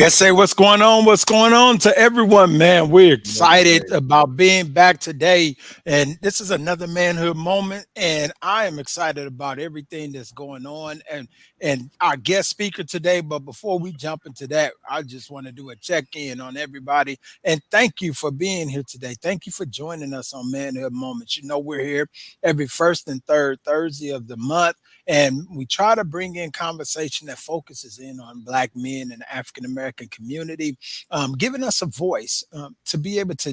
Say what's going on? What's going on to everyone, man? We're excited Okay. about being back today, and this is another manhood moment. And I am excited about everything that's going on, and our guest speaker today. But before we jump into that, I just want to do a check in on everybody and thank you for being here today. Thank you for joining us on Manhood Moments. You know we're here every first and third Thursday of the month. And we try to bring in conversation that focuses in on Black men and the African American community, giving us a voice to be able to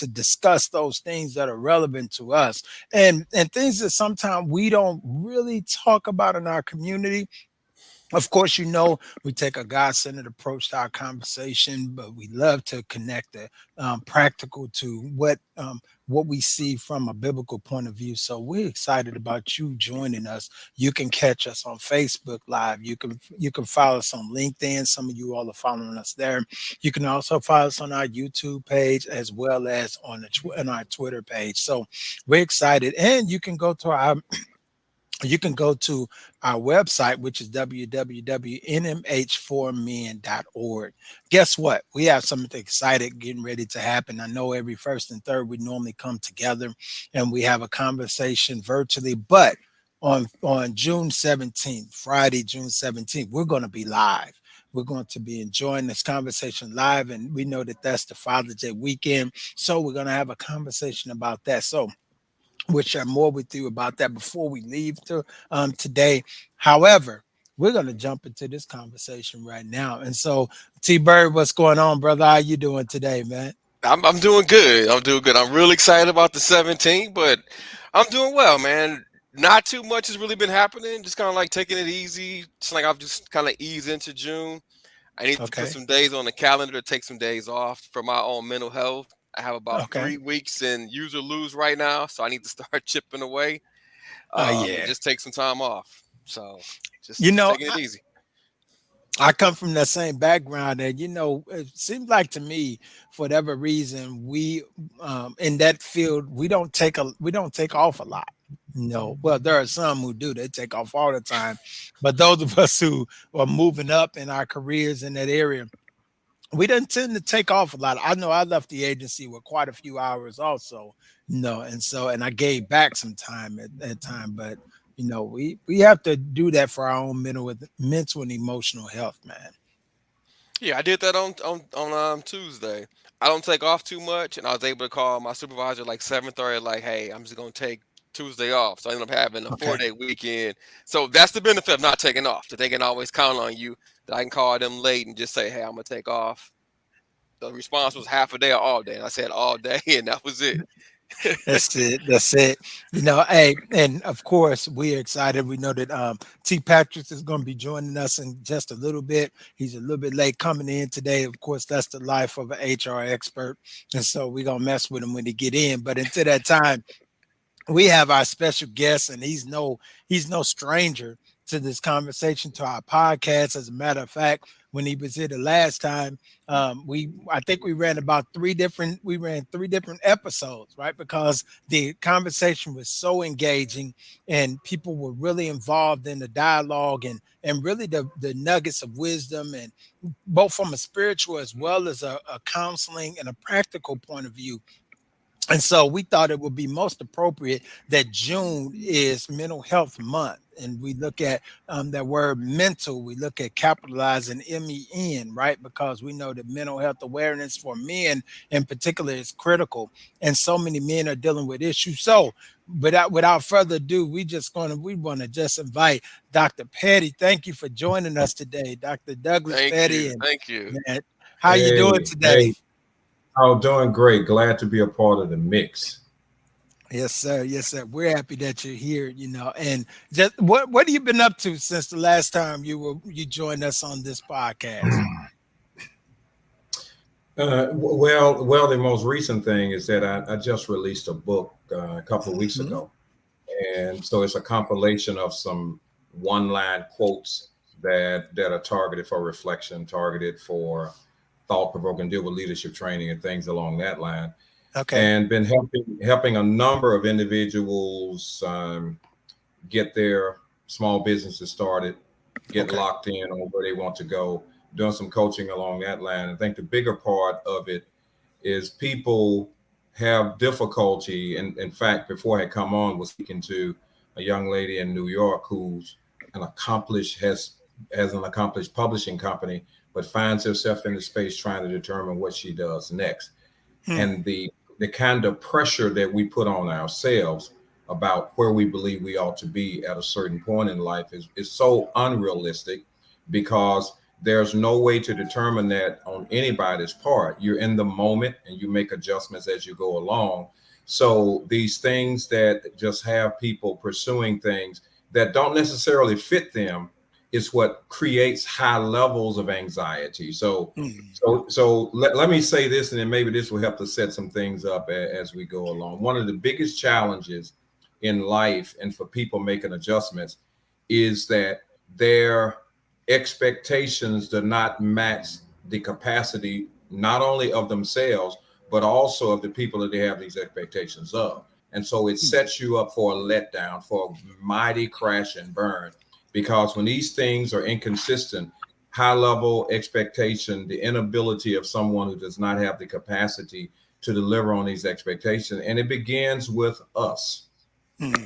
discuss those things that are relevant to us and things that sometimes we don't really talk about in our community. Of course, we take a God-centered approach to our conversation, but we love to connect the practical to what we see from a biblical point of view. So we're excited about you joining us. You can catch us on Facebook Live. You can follow us on LinkedIn. Some of you all are following us there. You can also follow us on our YouTube page as well as on our Twitter page. So we're excited, and you can go to our website, which is www.nmh4men.org. Guess what? We have something excited getting ready to happen. I know every first and third we normally come together and we have a conversation virtually, but on June 17th, Friday, June 17th, we're going to be live. We're going to be enjoying this conversation live, and we know that that's the Father's Day weekend. So we're going to have a conversation about that. So we'll share more with you about that before we leave today. However, we're going to jump into this conversation right now. And so, T Bird, what's going on, brother? How you doing today, man? I'm doing good. I'm doing good. I'm really excited about the 17th, but I'm doing well, man. Not too much has really been happening. Just kind of like taking it easy. Just like I've just kind of eased into June. I need to put Okay. some days on the calendar to take some days off for my own mental health. I have about Okay. 3 weeks in use or lose right now, so I need to start chipping away and Yeah. just take some time off. So You just know, taking it easy. I come from that same background, and it seems like to me, for whatever reason, we in that field we don't take off a lot. No, well, there are some who do; they take off all the time. But those of us who are moving up in our careers in that area, we didn't tend to take off a lot. I know I left the agency with quite a few hours also, and I gave back some time at that time, but we have to do that for our own mental and emotional health, man. Yeah, I did that on Tuesday. I don't take off too much, and I was able to call my supervisor like 7:30, like, "Hey, I'm just gonna take Tuesday off." So I ended up having a Okay. 4 day weekend. So that's the benefit of not taking off. That they can always count on you. That I can call them late and just say, "Hey, I'm gonna take off." The response was half a day or all day, and I said all day, and that was it. That's it. That's it. Hey, and of course we're excited. We know that T Patrick is going to be joining us in just a little bit. He's a little bit late coming in today. Of course, that's the life of an HR expert, and so we're gonna mess with him when he get in. But until that time, we have our special guest, and he's no stranger to this conversation, to our podcast. As a matter of fact, when he was here the last time, I think we ran three different episodes, right? Because the conversation was so engaging, and people were really involved in the dialogue, and really the nuggets of wisdom, and both from a spiritual as well as a counseling and a practical point of view. And so we thought it would be most appropriate that June is mental health month. And we look at that word mental, we look at capitalizing MEN, right? Because we know that mental health awareness for men in particular is critical. And so many men are dealing with issues. So without further ado, we want to just invite Dr. Petty. Thank you for joining us today, Dr. Douglas Thank Petty. you, And thank you. man, how you doing Hey, today? hey, oh, doing great. Glad to be a part of the mix. Yes, sir. Yes, sir. We're happy that you're here, and just what have you been up to since the last time you joined us on this podcast? The most recent thing is that I just released a book a couple of weeks Mhm. ago, and so it's a compilation of some one-line quotes that are targeted for reflection, targeted for thought-provoking, deal with leadership training and things along that line, Okay. and been helping a number of individuals get their small businesses started, get Okay. locked in on where they want to go, doing some coaching along that line. I think the bigger part of it is people have difficulty. And in fact, before I had come on, was speaking to a young lady in New York who's an accomplished has an accomplished publishing company, but finds herself in the space trying to determine what she does next. Hmm. And the kind of pressure that we put on ourselves about where we believe we ought to be at a certain point in life is so unrealistic, because there's no way to determine that on anybody's part. You're in the moment and you make adjustments as you go along. So these things that just have people pursuing things that don't necessarily fit them is what creates high levels of anxiety. So Hmm. let me say this, and then maybe this will help to set some things up as we go along. One of the biggest challenges in life and for people making adjustments is that their expectations do not match the capacity not only of themselves but also of the people that they have these expectations of. And so it Hmm. sets you up for a letdown, for a mighty crash and burn, because when these things are inconsistent, high level expectation, the inability of someone who does not have the capacity to deliver on these expectations, and it begins with us. Hmm.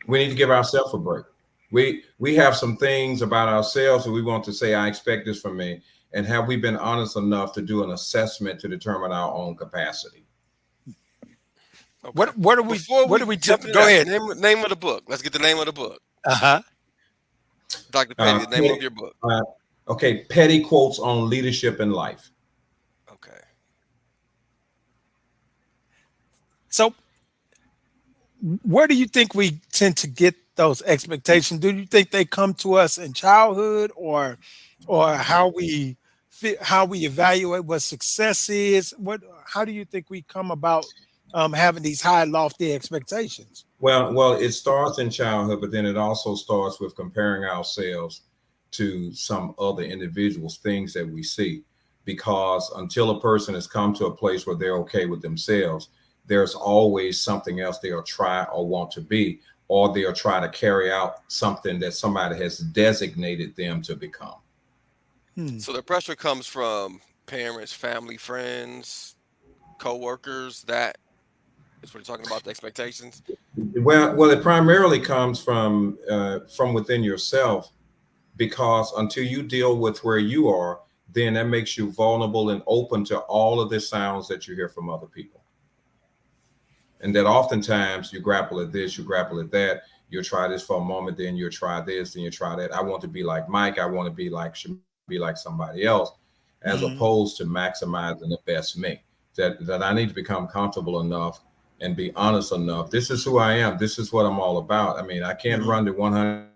We need to give ourselves a break. We have some things about ourselves that we want to say, I expect this from me. And have we been honest enough to do an assessment to determine our own capacity? Okay. Before What we do we jump into go that, ahead? name of the book. Let's get the name of the book. Uh-huh. Dr. Petty, Uh, the name of your book. uh, okay, petty quotes on leadership in life. Okay. So where do you think we tend to get those expectations? Do you think they come to us in childhood, or how we evaluate what success is? What How do you think we come about having these high lofty expectations? Well, it starts in childhood, but then it also starts with comparing ourselves to some other individuals, things that we see. Because until a person has come to a place where they're okay with themselves, there's always something else they'll try or want to be, or they'll try to carry out something that somebody has designated them to become. Hmm. So the pressure comes from parents, family, friends, co-workers. That is what you're talking about, the expectations. Well, it primarily comes from within yourself, because until you deal with where you are, then that makes you vulnerable and open to all of the sounds that you hear from other people. And that oftentimes you grapple at this, you grapple at that. You'll try this for a moment, then you'll try this, then you try that. I want to be like Mike. I want to be like Shamika, be like somebody else, as Mhm. opposed to maximizing the best me. That I need to become comfortable enough and be honest enough. This is who I am. This is what I'm all about. I mean, I can't Mhm. run to 100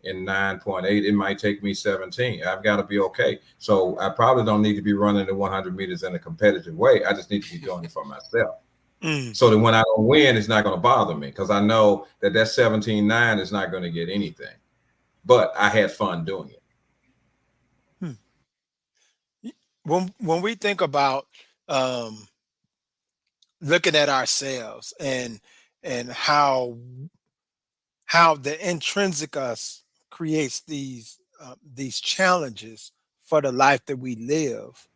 in 9.8. It might take me 17. I've got to be okay. So I probably don't need to be running the 100 meters in a competitive way. I just need to be doing it for myself. Mm. So that when I don't win, it's not going to bother me, because I know that 17.9 is not going to get anything. But I had fun doing it. Hmm. When we think about um, looking at ourselves and how the intrinsic us creates these challenges for the life that we live,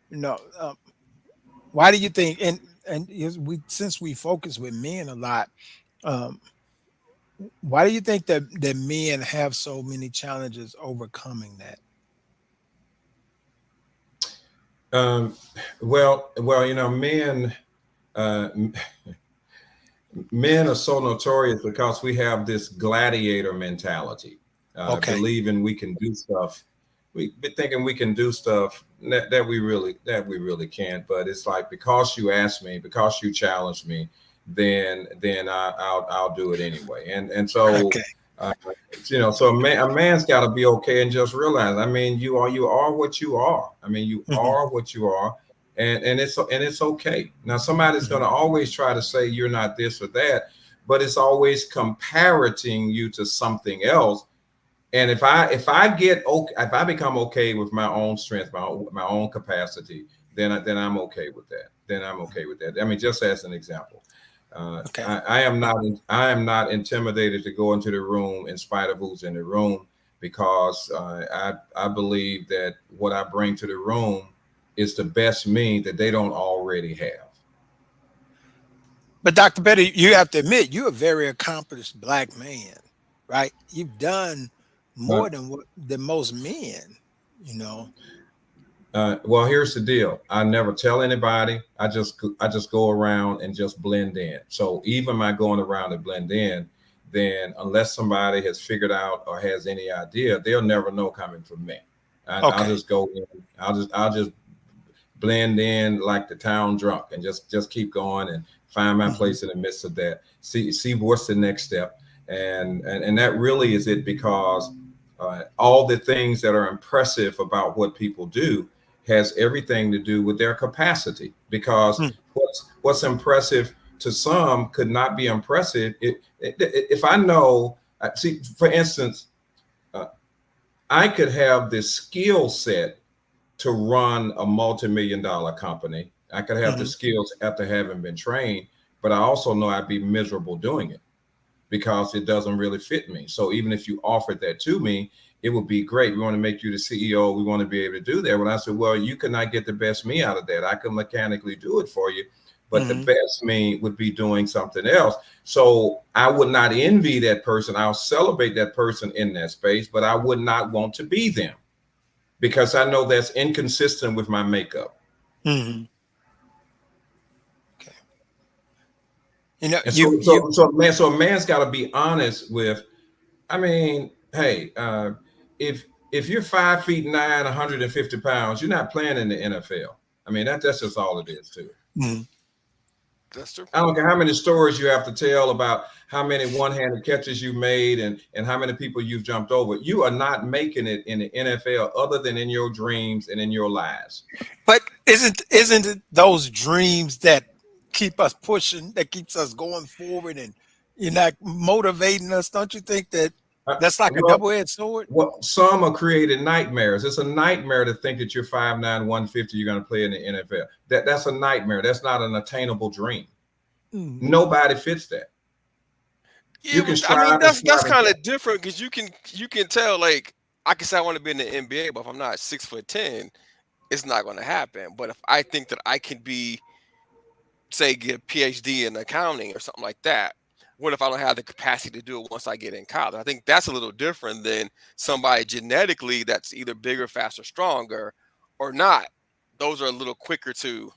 you know, why do you think? And we since we focus with men a lot, um, why do you think that men have so many challenges overcoming that? Um, well, uh, men are so notorious because we have this gladiator mentality, Okay. believing we can do stuff. We be thinking we can do stuff that we really can't. But it's like, because you asked me, because you challenged me, then I'll do it anyway. And so Okay. uh, so a man's got to be okay and just realize. I mean, you are what you are. I mean, you Hmm. are what you are, and it's okay. Now, somebody's going Hmm. to always try to say you're not this or that, but it's always comparing you to something else. And if I become okay with my own strength, my own capacity, then I'm okay with that. Then I'm okay with that. I mean, just as an example, Okay. I am not intimidated to go into the room in spite of who's in the room, because I believe that what I bring to the room is the best me that they don't already have. But Dr. Betty, you have to admit you're a very accomplished black man, right? You've done more But than most men, you know. well, here's the deal. I never tell anybody. I just go around and just blend in. So even my going around and blend in, then unless somebody has figured out or has any idea, they'll never know coming from me. I'll Okay. just go in. I'll just blend in like the town drunk and just keep going and find my Mhm. place in the midst of that. See what's the next step, and that really is it, because all the things that are impressive about what people do has everything to do with their capacity, because Mm. what's impressive to some could not be impressive if I know. See, for instance, uh, I could have this skill set to run a multi-million-dollar company. I could have the Mhm. skills after having been trained, but I also know I'd be miserable doing it because it doesn't really fit me. So even if you offered that to me, it would be great. We want to make you the CEO. We want to be able to do that. When I said, well, you could not get the best me out of that. I could mechanically do it for you, but the Mhm. best me would be doing something else. So I would not envy that person. I'll celebrate that person in that space, but I would not want to be them because I know that's inconsistent with my makeup. Mhm. Okay. You know, And so, you so a man's got to be honest with. I mean, hey, if you're 5 feet 9, 150 pounds, you're not playing in the NFL. I mean, that's just all it is, too. mhm. That's true. I don't care how many stories you have to tell about how many one-handed catches you made and how many people you've jumped over. You are not making it in the NFL other than in your dreams and in your lives. But isn't it those dreams that keep us pushing, that keeps us going forward and you're not motivating us? Don't you think that that's like a Well, double-edged sword? some are created nightmares. It's a nightmare to think that you're 5'9", 150, you're going to play in the NFL. That's a nightmare. That's not an attainable dream. Mhm. Nobody fits that. Yeah, You can but I mean strive and that's strive and kind of different because you can tell like I can say I want to be in the NBA, but if I'm not 6'10", it's not going to happen. But if I think that I can be, say, get a PhD in accounting or something like that, what if I don't have the capacity to do it once I get in college? I think that's a little different than somebody genetically that's either bigger, faster, stronger, or not. Those are a little quicker to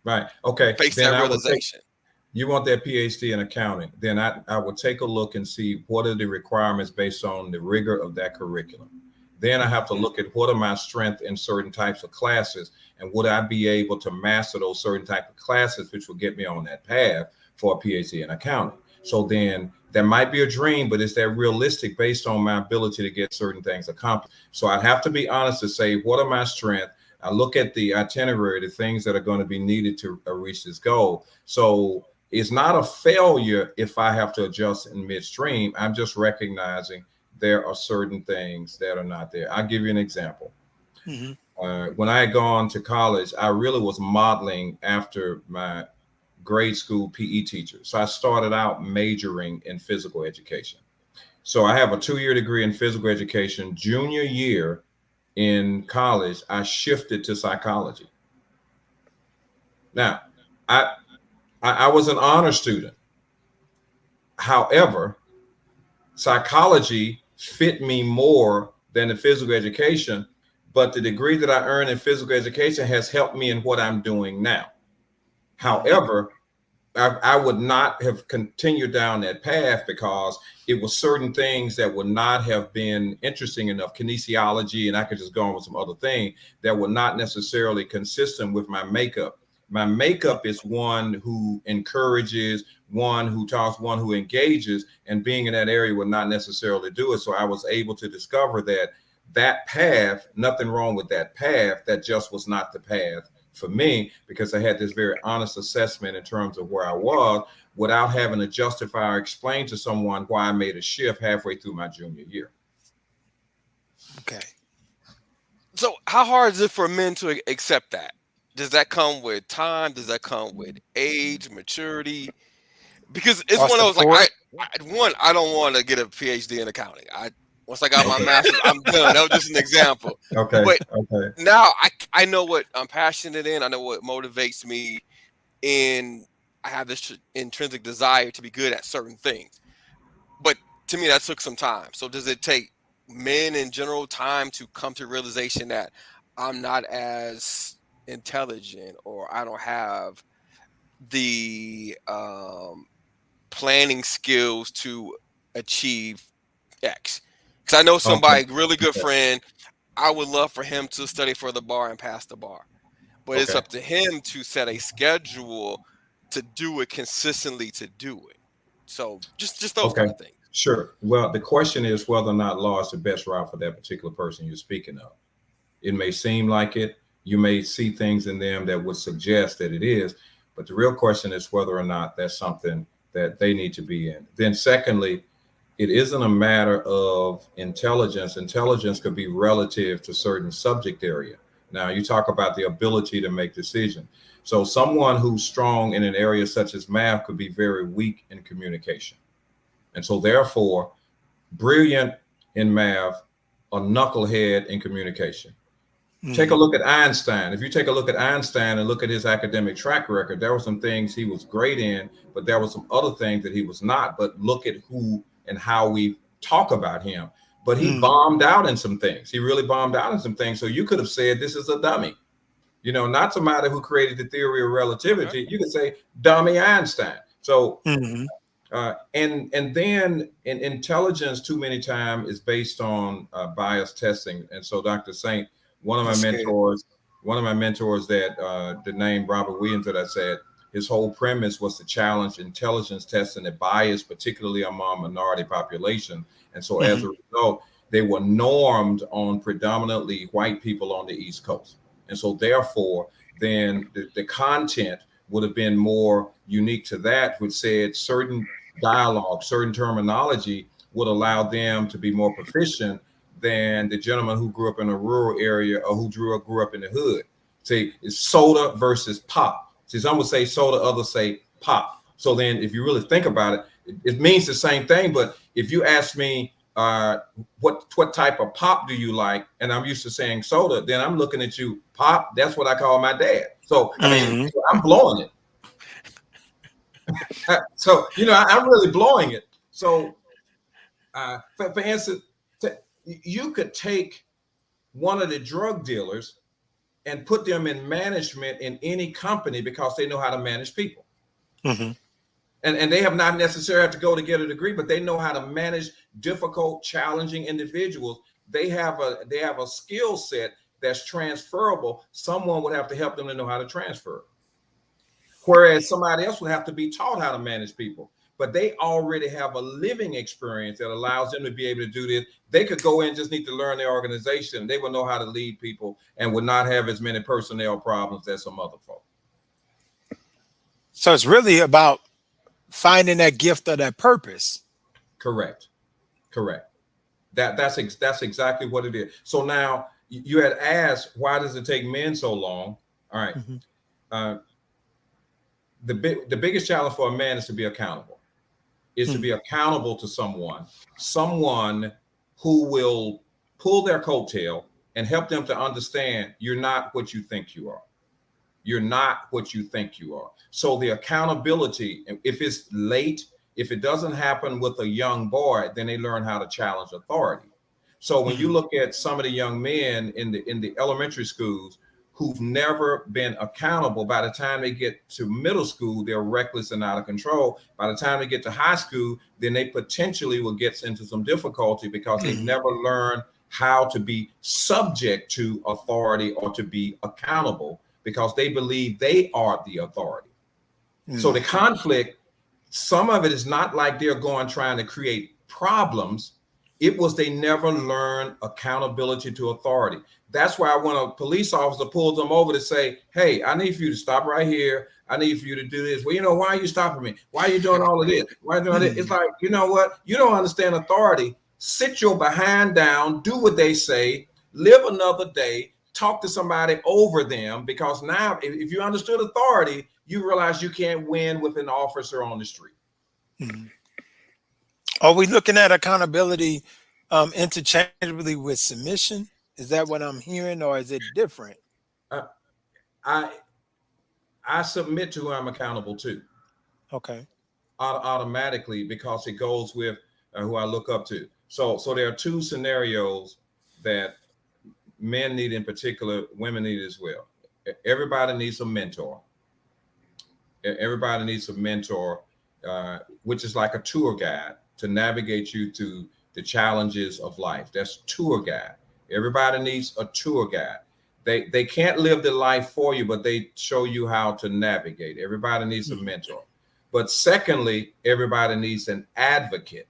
right. Okay, face then that I would take. realization. You want that PhD in accounting? Then I would take a look and see what are the requirements based on the rigor of that curriculum. Then I have to look at what are my strengths in certain types of classes, and would I be able to master those certain type of classes, which will get me on that path for a PhD in accounting. So then that might be a dream, but is that realistic based on my ability to get certain things accomplished? So I'd have to be honest to say, what are my strengths? I look at the itinerary, the things that are going to be needed to reach this goal. So it's not a failure if I have to adjust in midstream. I'm just recognizing there are certain things that are not there. I'll give you an example. Mhm. When I had gone to college, I really was modeling after my grade school PE teacher. So I started out majoring in physical education. So I have a 2-year degree in physical education. Junior year in college, I shifted to psychology. Now, I I was an honor student. However, psychology fit me more than the physical education, but the degree that I earned in physical education has helped me in what I'm doing now. Mhm. However, I would not have continued down that path because it was certain things that would not have been interesting enough, kinesiology, and I could just go on with some other thing that were not necessarily consistent with my makeup. My makeup is one who encourages, one who talks, one who engages, and being in that area would not necessarily do it. So I was able to discover that that path, nothing wrong with that path, that just was not the path for me because I had this very honest assessment in terms of where I was without having to justify or explain to someone why I made a shift halfway through my junior year. Okay. So, how hard is it for men to accept that? Does that come with time? Does that come with age, maturity? Because it's Or one of those like support. I don't want to get a PhD in accounting. I Once I got my Okay. master's, I'm done. That was just an example. Okay. But Okay. now I know what I'm passionate in. I know what motivates me, and I have this intrinsic desire to be good at certain things. But to me, that took some time. So does it take men in general time to come to realization that I'm not as intelligent, or I don't have the planning skills to achieve X? Because I know Okay. somebody, really good Okay. friend, I would love for him to study for the bar and pass the bar. But it's Okay. up to him to set a schedule to do it consistently, to do it. So just those Okay. kind of things. Sure. Well, the question is whether or not law is the best route for that particular person you're speaking of. It may seem like it. You may see things in them that would suggest that it is, but the real question is whether or not that's something that they need to be in. Then, secondly, it isn't a matter of intelligence. Intelligence could be relative to certain subject area. Now, you talk about the ability to make decisions. So, someone who's strong in an area such as math could be very weak in communication. And so, therefore, brilliant in math, a knucklehead in communication. Take a Mhm. look at Einstein. If you take a look at Einstein and look at his academic track record, there were some things he was great in, but there were some other things that he was not. But look at who and how we talk about him. But he Mhm. bombed out in some things. He really bombed out in some things. So you could have said this is a dummy. Not somebody who created the theory of Okay. relativity. You could say dummy Einstein. So Mhm. and then in intelligence, too many times is based on bias testing. And so, Dr. Saint, one of my That's good. mentors, one of my mentors that the name Robert Williams that I said, his whole premise was to challenge intelligence testing and bias, particularly among minority population. And so, as Mhm. a result, they were normed on predominantly white people on the East Coast. And so, therefore, then the content would have been more unique to that, which said certain dialogue, certain terminology would allow them to be more proficient than the gentleman who grew up in a rural area or who grew up in the hood. Say it's soda versus pop. See, some would say soda, others say pop. So then, if you really think about it, it means the same thing. But if you ask me, what type of pop do you like, and I'm used to saying soda, then I'm looking at you, pop. That's what I call my dad. So I mean, Mhm. I'm blowing it. So I'm really blowing it. So for instance, you could take one of the drug dealers and put them in management in any company because they know how to manage people. Mhm. And they have not necessarily have to go to get a degree, but they know how to manage difficult, challenging individuals. They have a skill set that's transferable. Someone would have to help them to know how to transfer. Whereas somebody else would have to be taught how to manage people. But they already have a living experience that allows them to be able to do this. They could go in, just need to learn their organization. They would know how to lead people and would not have as many personnel problems as some other folks. So it's really about finding that gift or that purpose. Correct. Correct. That's exactly what it is. So now you had asked, why does it take men so long? All right. Mhm. Uh, the biggest challenge for a man is to be accountable. Is to be Mhm. accountable to someone who will pull their coattail and help them to understand you're not what you think you are. You're not what you think you are. So the accountability, if it's late, if it doesn't happen with a young boy, then they learn how to challenge authority. So when you Mhm. look at some of the young men in the elementary schools who've never been accountable, by the time they get to middle school, they're reckless and out of control. By the time they get to high school, then they potentially will get into some difficulty because they've Mhm. never learned how to be subject to authority or to be accountable because they believe they are the authority. So the Mhm. conflict, some of it is not like they're going trying to create problems. It was they never learned accountability to authority. That's why when a police officer pulls them over to say, hey, I need for you to stop right here. I need for you to do this. Well, why are you stopping me? Why are you doing all of this? Why are you doing it? It's Mhm. like, you know what? You don't understand authority. Sit your behind down, do what they say, live another day, talk to somebody over them, because now if you understood authority, you realize you can't win with an officer on the street. Mhm. Are we looking at accountability interchangeably with submission? Is that what I'm hearing, or is it different? Uh, I I submit to who I'm accountable to Okay. automatically because it goes with who I look up to. So there are two scenarios that men need in particular, women need as well. Everybody needs a mentor. Everybody needs a mentor, which is like a tour guide to navigate you through the challenges of life. That's tour guide. Everybody needs a tour guide. They can't live the life for you, but they show you how to navigate. Everybody needs a Mhm. mentor. But secondly, everybody needs an advocate.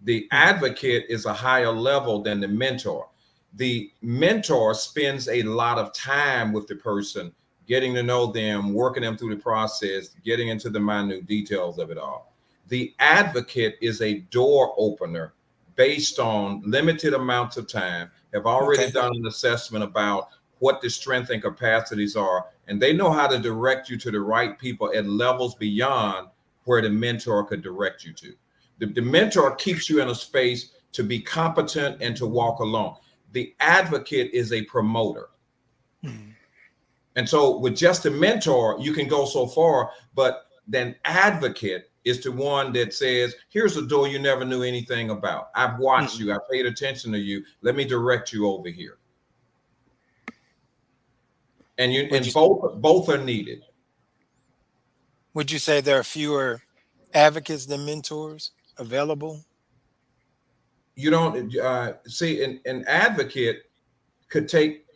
The Mhm. advocate is a higher level than the mentor. The mentor spends a lot of time with the person, getting to know them, working them through the process, getting into the minute details of it all. The advocate is a door opener based on limited amounts of time, have already Okay. done an assessment about what the strength and capacities are, and they know how to direct you to the right people at levels beyond where the mentor could direct you to. The mentor keeps you in a space to be competent and to walk alone. The advocate is a promoter. Mhm. And so with just a mentor, you can go so far, but then advocate is the one that says, here's a door you never knew anything about. I've watched Mhm. you, I paid attention to you. Let me direct you over here. And you Would you and both are needed. would you say there are fewer advocates than mentors available? You don't see an advocate could take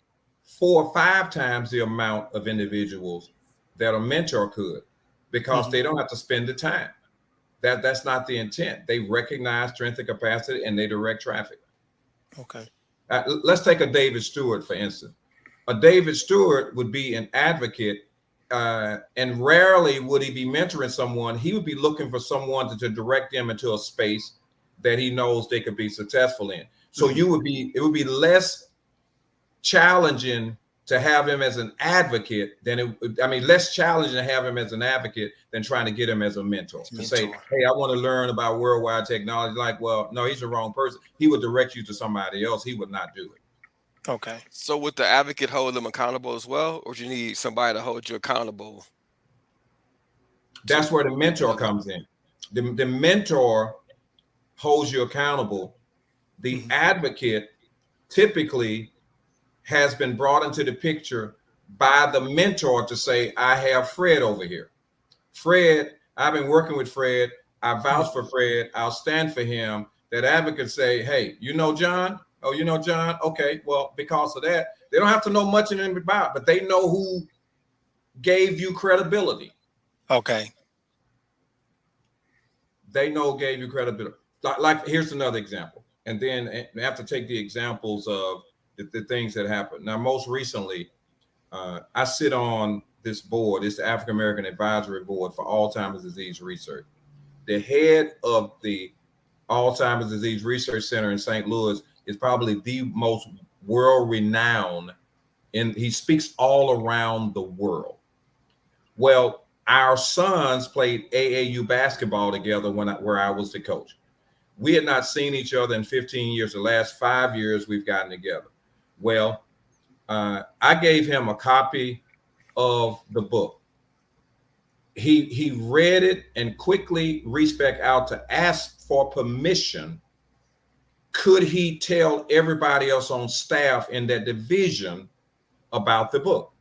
4 or 5 times the amount of individuals that a mentor could because Mhm. they don't have to spend the time. That's not the intent. They recognize strength and capacity and they direct traffic. Okay. Let's take a David Stewart, for instance. A David Stewart would be an advocate, and rarely would he be mentoring someone. He would be looking for someone to direct them into a space that he knows they could be successful in. So Mhm. it would be less challenging to have him as an advocate less challenging to have him as an advocate than trying to get him as a mentor It's to say, mentor. hey, I want to learn about worldwide technology. Like, well, no, he's the wrong person. He would direct you to somebody else. He would not do it. Okay. So would the advocate hold them accountable as well, or do you need somebody to hold you accountable to That's where the get to mentor that level? comes in. The mentor holds you accountable. The Mhm. advocate typically has been brought into the picture by the mentor to say, I have Fred over here. Fred, I've been working with Fred. I vouch for Mhm. Fred. I'll stand for him. That advocate say, hey, you know John? Oh, you know John? Okay, well, because of that, they don't have to know much of him about, but they know who gave you credibility. Okay. They know gave you credibility. Like here's another example. And then I have to take the examples of the things that happened. Now, most recently, I sit on this board. It's the African American Advisory Board for Alzheimer's Disease Research. The head of the Alzheimer's Disease Research Center in St. Louis is probably the most world renowned, and he speaks all around the world. Well, our sons played AAU basketball together where I was the coach. We had not seen each other in 15 years. The last 5 years we've gotten together. Well, I gave him a copy of the book. He read it and quickly reached back out to ask for permission. Could he tell everybody else on staff in that division about the book?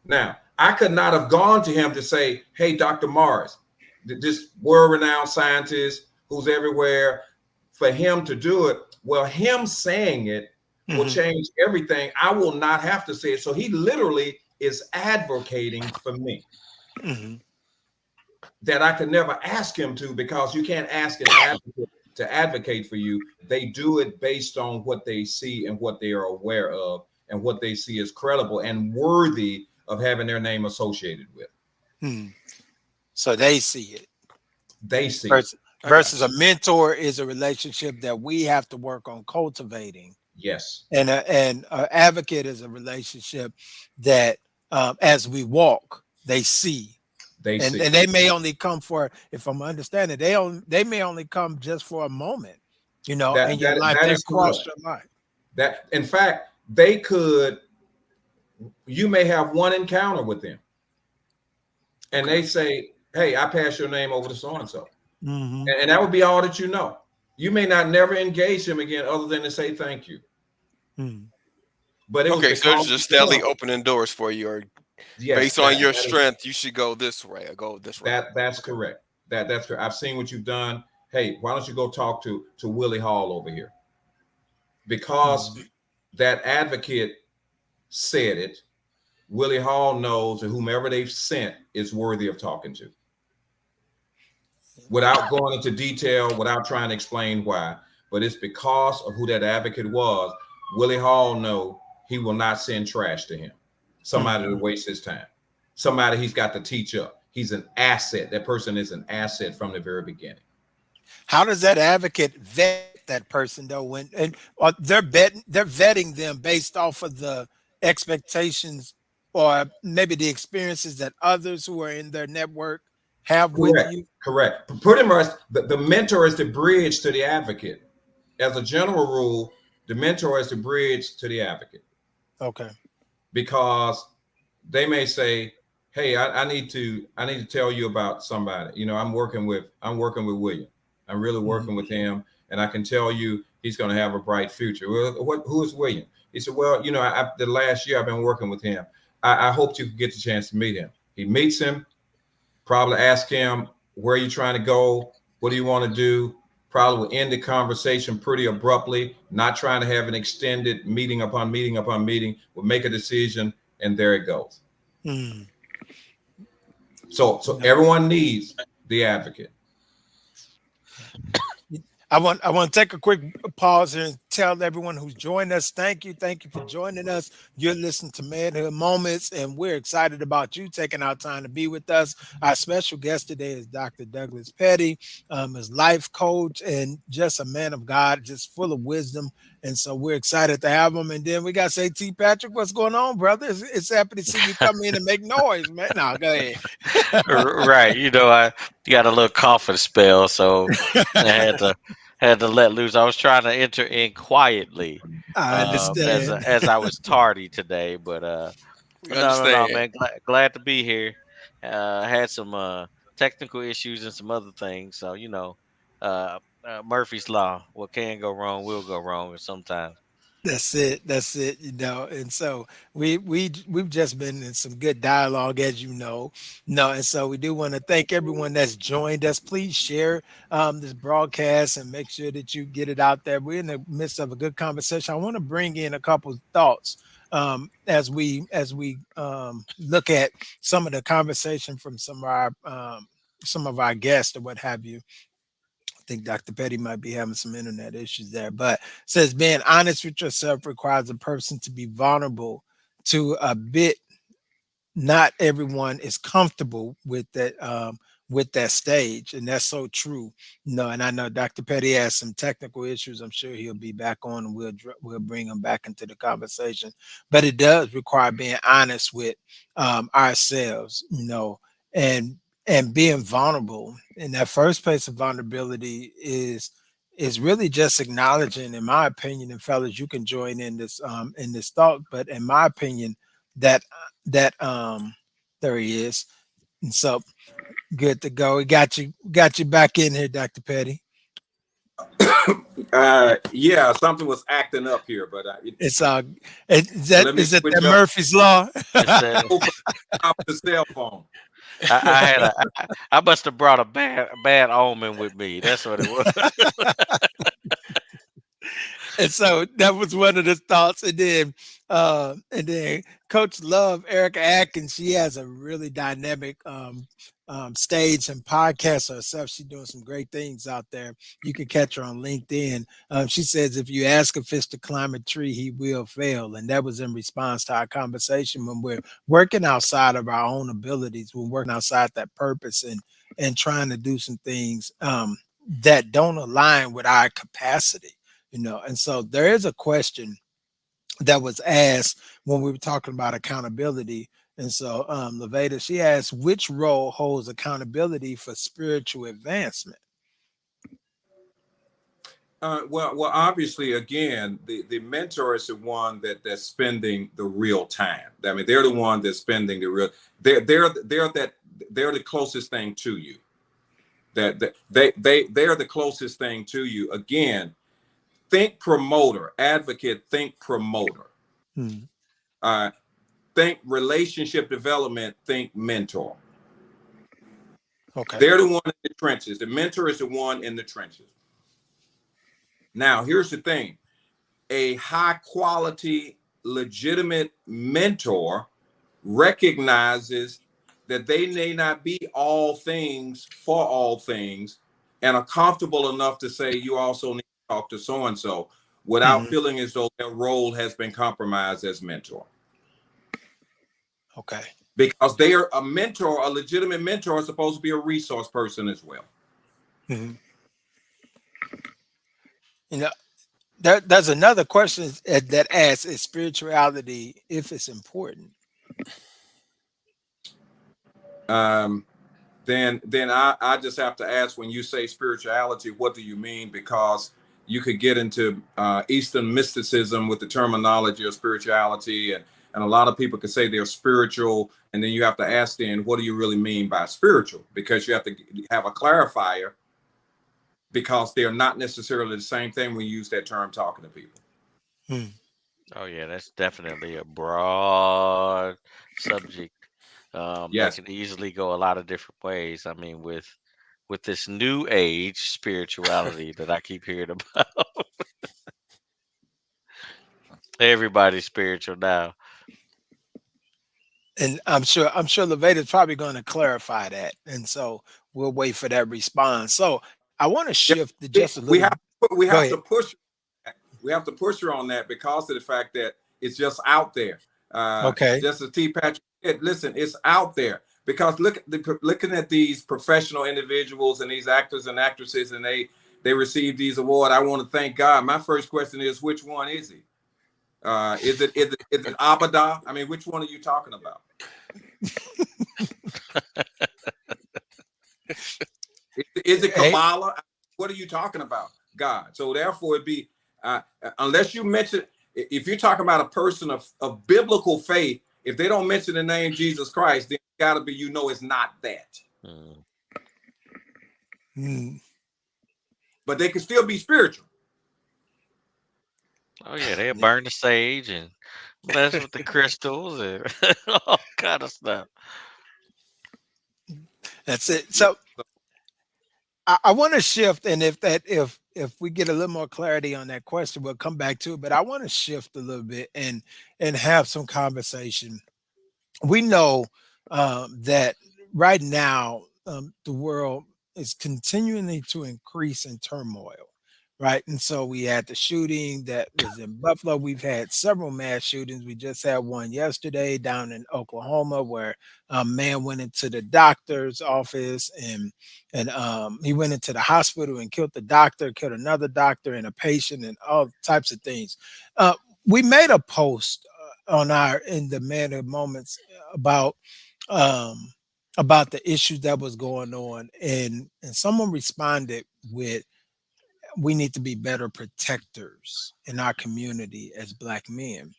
Now, I could not have gone to him to say, hey, Dr. Morris, this world renowned scientist who's everywhere, for him to do it. Well, him saying it will Mhm. change everything. I will not have to say it. So he literally is advocating for me Mhm. that I could never ask him to, because you can't ask an advocate to advocate for you. They do it based on what they see and what they are aware of and what they see as credible and worthy of having their name associated with. Mhm. So they see it. They see it. Versus, I got a you. mentor is a relationship that we have to work on cultivating, Yes, and a advocate is a relationship that, as we walk, they see, they and see. they may only come for, if I'm understanding, they may only come just for a moment, in your life, That they is correct. crossed your life. That in fact they could. You may have one encounter with them, and Okay. they say, "Hey, I passed your name over to so and so," Hmm. and that would be all that you know. You may not never engage them again, other than to say thank you. Mm. But it was Okay, so because it's just you steadily know. opening doors for you, or Yes, based on your that is strength, you should go this way or go this route. that's Okay. correct. That's correct. I've seen what you've done. Hey, why don't you go talk to Willie Hall over here? Because Mm. that advocate said it. Willie Hall knows that whomever they've sent is worthy of talking to, without going into detail, without trying to explain why. But it's because of who that advocate was. Willie Hall know he will not send trash to him. Somebody to Mhm. waste his time. Somebody he's got to teach up. He's an asset. That person is an asset from the very beginning. How does that advocate vet that person though? When and they're vetting them based off of the expectations or maybe the experiences that others who are in their network have with Correct. you. Correct. Pretty much the mentor is the bridge to the advocate. As a general rule, the mentor is the bridge to the advocate, Okay. because they may say, "Hey, I need to tell you about somebody. You know, I'm working with William. I'm really Mhm. working with him, and I can tell you he's going to have a bright future." Well, who is William? He said, "Well, you know, the last year I've been working with him. I hoped you could get the chance to meet him." He meets him. Probably ask him, "Where are you trying to go? What do you want to do?" Probably will end the conversation pretty abruptly, not trying to have an extended meeting upon meeting upon meeting. Will make a decision, and there it goes. Mm. So No. everyone needs the advocate. I want to take a quick pause here and tell everyone who's joined us, thank you for joining us. You're listening to Manhood Moments, and we're excited about you taking our time to be with us. Our special guest today is Dr. Douglas Petty, his life coach and just a man of God, just full of wisdom. And so we're excited to have him. And then we got to say, T. Patrick, what's going on, brother? It's happy to see you come in and make noise, man. Now, go ahead. Right. I got a little coughing spell, so I had to let loose. I was trying to enter in quietly, I as understand. as I was tardy today, We but no, understand. man. Glad to be here. Had some technical issues and some other things, so Murphy's law. What can go wrong will go wrong sometimes. That's it. That's it. And so we've just been in some good dialogue, as you know. No, and so we do want to thank everyone that's joined us. Please share this broadcast and make sure that you get it out there. We're in the midst of a good conversation. I want to bring in a couple of thoughts as we look at some of the conversation from some of our guests or what have you. I think Dr. Petty might be having some internet issues there, but says being honest with yourself requires a person to be vulnerable to a bit. Not everyone is comfortable with that stage, and that's so true. No, and I know Dr. Petty has some technical issues. I'm sure he'll be back on, and we'll bring him back into the conversation. But it does require being honest with ourselves, and being vulnerable. And that first place of vulnerability is really just acknowledging, in my opinion, and fellas, you can join in this thought, but in my opinion, that that there he is. And so good to go. We got you back in here, Dr. Petty. Yeah, something was acting up here, but It's is that let me is it that switch up Murphy's Law? It's off the cell phone. I had I must have brought a bad omen with me. That's what it was. And so that was one of the thoughts. And then Coach Love, Erica Atkins, she has a really dynamic stage and podcast herself. She's doing some great things out there. You can catch her on LinkedIn. She says if you ask a fish to climb a tree, he will fail. And that was in response to our conversation when we're working outside of our own abilities, we're working outside that purpose and trying to do some things that don't align with our capacity. And so there is a question that was asked when we were talking about accountability. And so Levada, she asked, which role holds accountability for spiritual advancement? Well, obviously, again, the mentor is the one that's spending the real time. I mean, they're the one that's spending the real. They're the closest thing to you. They're the closest thing to you. Again, think promoter, advocate. Think promoter. Hmm. Uh, think relationship development. Think mentor. Okay. They're the one in the trenches. The mentor is the one in the trenches. Now, here's the thing. A high quality, legitimate mentor recognizes that they may not be all things for all things and are comfortable enough to say, you also need to talk to so and so without Hmm. feeling as though their role has been compromised as mentor. Okay. Because they are a mentor, a legitimate mentor is supposed to be a resource person as well. Hmm. You know, there's another question that asks: is spirituality, if it's important? Um, then I just have to ask, when you say spirituality, what do you mean? Because you could get into Eastern mysticism with the terminology of spirituality, and a lot of people could say they're spiritual, and then you have to ask then, what do you really mean by spiritual? Because you have to have a clarifier, because they're not necessarily the same thing when you use that term talking to people. Hmm. Oh yeah, that's definitely a broad subject that Yes. can easily go a lot of different ways. I mean, with this new age spirituality that I keep hearing about, everybody's spiritual now. And I'm sure Levator's probably going to clarify that, and so we'll wait for that response. So I want to Yeah. shift to just a We little. have we Go have to ahead. push we have to push her on that because of the fact that it's just out there. Okay. Just as T. Patrick said, listen, it's out there because looking at these professional individuals and these actors and actresses, and they receive these awards. I want to thank God. My first question is, which one is he? Is it Abada? I mean, which one are you talking about? Is it Hey, Kabbalah? What are you talking about? God. So therefore, it'd be unless you mention, if you're talking about a person of biblical faith, if they don't mention the name Jesus Christ, then it's got to be, it's not that. Mm. mm, But they can still be spiritual. Oh yeah, they'll burn the sage and mess with the crystals and all kind of stuff. that's it. Yeah. So I want to shift, and if we get a little more clarity on that question, we'll come back to it. But I want to shift a little bit and have some conversation. We know that right now the world is continuing to increase in turmoil, right? And so we had the shooting that was in Buffalo. We've had several mass shootings. We just had one yesterday down in Oklahoma where a man went into the doctor's office and he went into the hospital and killed the doctor, killed another doctor and a patient, and all types of things. We made a post on our in the Manhood Moments um about the issues that was going on, and someone responded with, we need to be better protectors in our community as black men.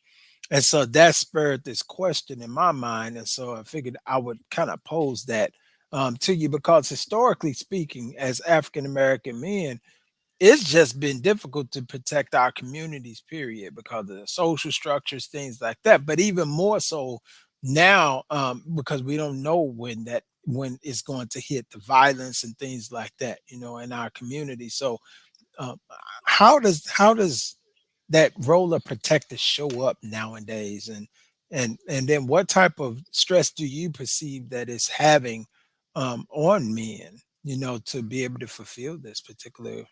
And so that spurred this question in my mind, and so I figured I would kind of pose that to you, because historically speaking, as African American men, it's just been difficult to protect our communities, period, because of the social structures, things like that. But even more so now, because we don't know when it's going to hit, the violence and things like that, in our community. So um, how does that role of protector show up nowadays, and then what type of stress do you perceive that it's having on men, to be able to fulfill this particular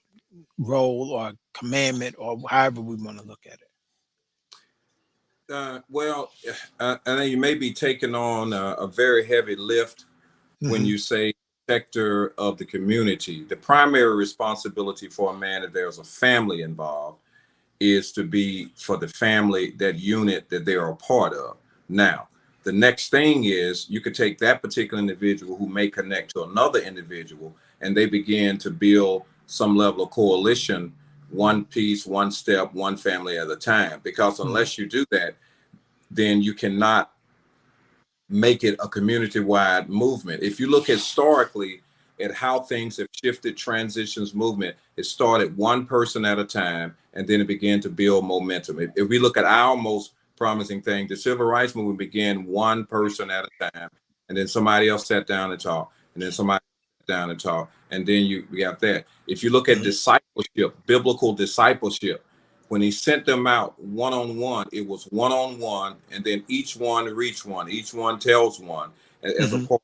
role or commandment, or however we want to look at it? Well, I know you may be taking on a very heavy lift when Hmm. you say sector of the community. The primary responsibility for a man, if there's a family involved, is to be for the family, that unit that they are a part of. Now, the next thing is, you could take that particular individual who may connect to another individual, and they begin to build some level of coalition one piece, one step, one family at a time. Because unless you do that, then you cannot make it a community-wide movement. If you look historically at how things have shifted, transitions, movement, it started one person at a time, and then it began to build momentum. If we look at our most promising thing, the civil rights movement began one person at a time, and then somebody else sat down and talked, and then somebody sat down and talked, and then you got that. If you look at discipleship, biblical discipleship, when he sent them out one-on-one, it was one-on-one, and then each one reached one, each one tells one as a part.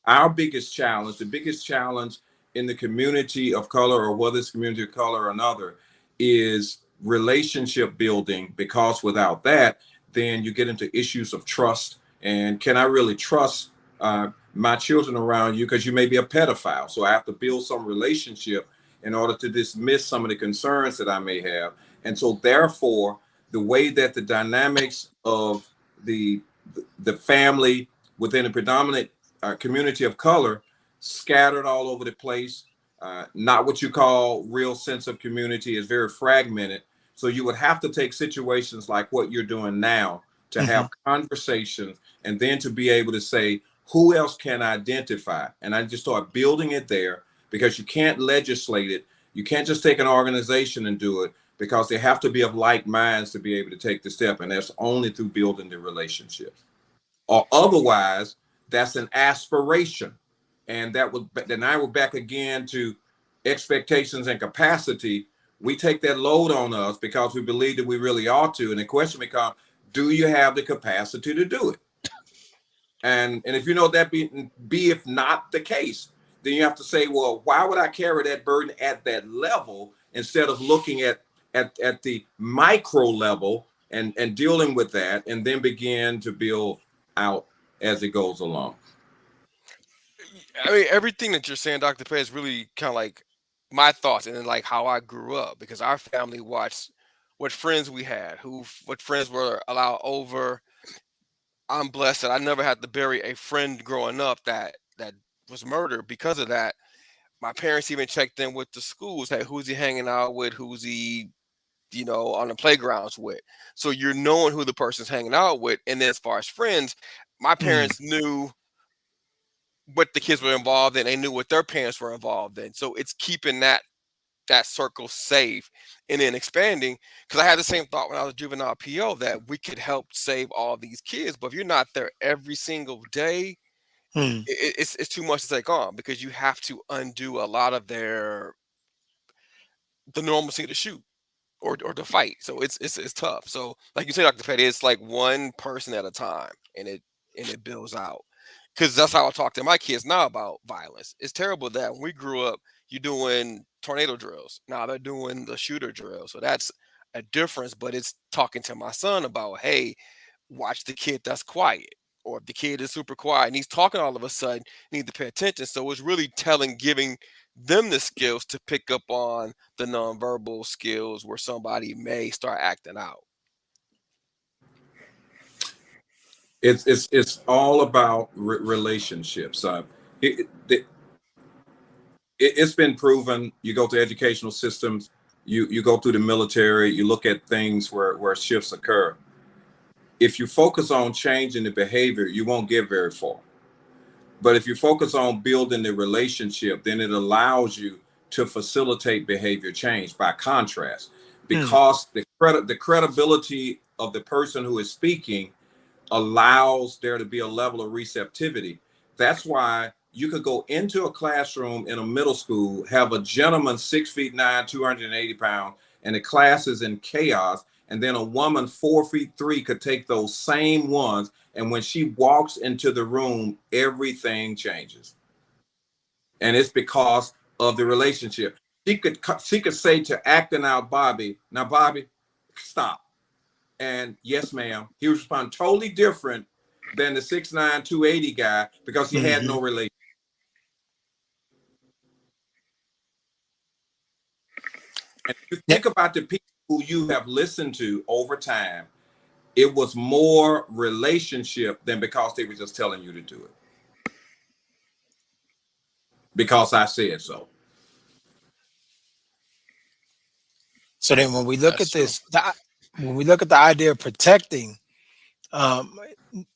Our biggest challenge, the biggest challenge in the community of color, or whether it's community of color or another, is relationship building, because without that, then you get into issues of trust. And can I really trust my children around you? Because you may be a pedophile. So I have to build some relationship in order to dismiss some of the concerns that I may have. And so therefore, the way that the dynamics of the family within a predominant community of color scattered all over the place, not what you call real sense of community, is very fragmented. So you would have to take situations like what you're doing now to have conversations, and then to be able to say, who else can identify? And I just start building it there, because you can't legislate it. You can't just take an organization and do it, because they have to be of like minds to be able to take the step. And that's only through building the relationships. Or otherwise, that's an aspiration. And that would, then I will back again to expectations and capacity. We take that load on us because we believe that we really ought to. And the question becomes, do you have the capacity to do it? And if you know that be if not the case, then you have to say, well, why would I carry that burden at that level, instead of looking at the micro level and dealing with that, and then begin to build out as it goes along. I mean, everything that you're saying, Dr. Pay, is really kind of like my thoughts, and then like how I grew up, because our family watched what friends we had, what friends were allowed over. I'm blessed that I never had to bury a friend growing up that was murdered because of that. My parents even checked in with the schools. Hey, who's he hanging out with? Who's he, on the playgrounds with? So you're knowing who the person's hanging out with. And then as far as friends, my parents knew what the kids were involved in. They knew what their parents were involved in. So it's keeping that circle safe, and then expanding. Because I had the same thought when I was juvenile PO, that we could help save all these kids. But if you're not there every single day, it's too much to take on, because you have to undo a lot of the normalcy to shoot or to fight. So it's tough. So like you said, Dr. Petty, it's like one person at a time, and it builds out. Because that's how I talk to my kids now about violence. It's terrible that when we grew up, you're doing tornado drills. Now they're doing the shooter drill. So that's a difference. But it's talking to my son about, hey, watch the kid that's quiet. Or if the kid is super quiet and he's talking all of a sudden, you need to pay attention. So it's really giving them the skills to pick up on the nonverbal skills where somebody may start acting out. It's all about relationships. It's been proven. You go to educational systems, you go through the military, you look at things where shifts occur. If you focus on changing the behavior, you won't get very far. But if you focus on building the relationship, then it allows you to facilitate behavior change by contrast, because the credibility of the person who is speaking allows there to be a level of receptivity. That's why you could go into a classroom in a middle school, have a gentleman 6'9", 280 pounds, and the class is in chaos. And then a woman 4'3" could take those same ones. And when she walks into the room, everything changes. And it's because of the relationship. She could say to acting out Bobby, now Bobby, stop. And yes, ma'am. He was responding totally different than the 6'9", 280 guy, because he had no relation. And if you think about the people who you have listened to over time, it was more relationship than because they were just telling you to do it. Because I said so. So then when we look That's at true. this, when we look at the idea of protecting, um,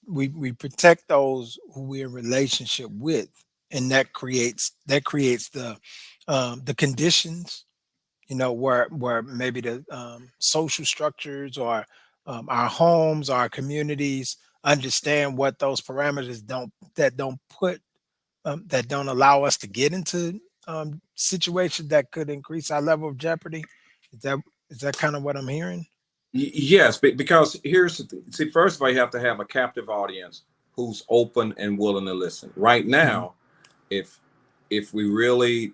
we protect those who we're in relationship with, and that creates the conditions, where maybe the social structures or our homes, our communities understand what those parameters that don't allow us to get into situations that could increase our level of jeopardy. Is that is that kind of what I'm hearing? Yes, because here's see. First of all, you have to have a captive audience who's open and willing to listen. Right Hmm. now, if we really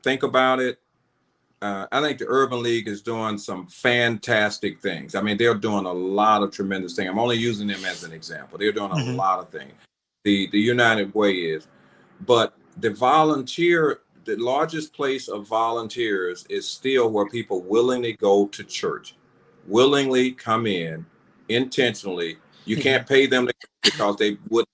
think about it, I think the Urban League is doing some fantastic things. I mean, they're doing a lot of tremendous things. I'm only using them as an example. They're doing a Hmm. lot of things. The United Way is, but the largest place of volunteers is still where people willingly go to church, willingly come in intentionally. You Hmm. can't pay them because they would,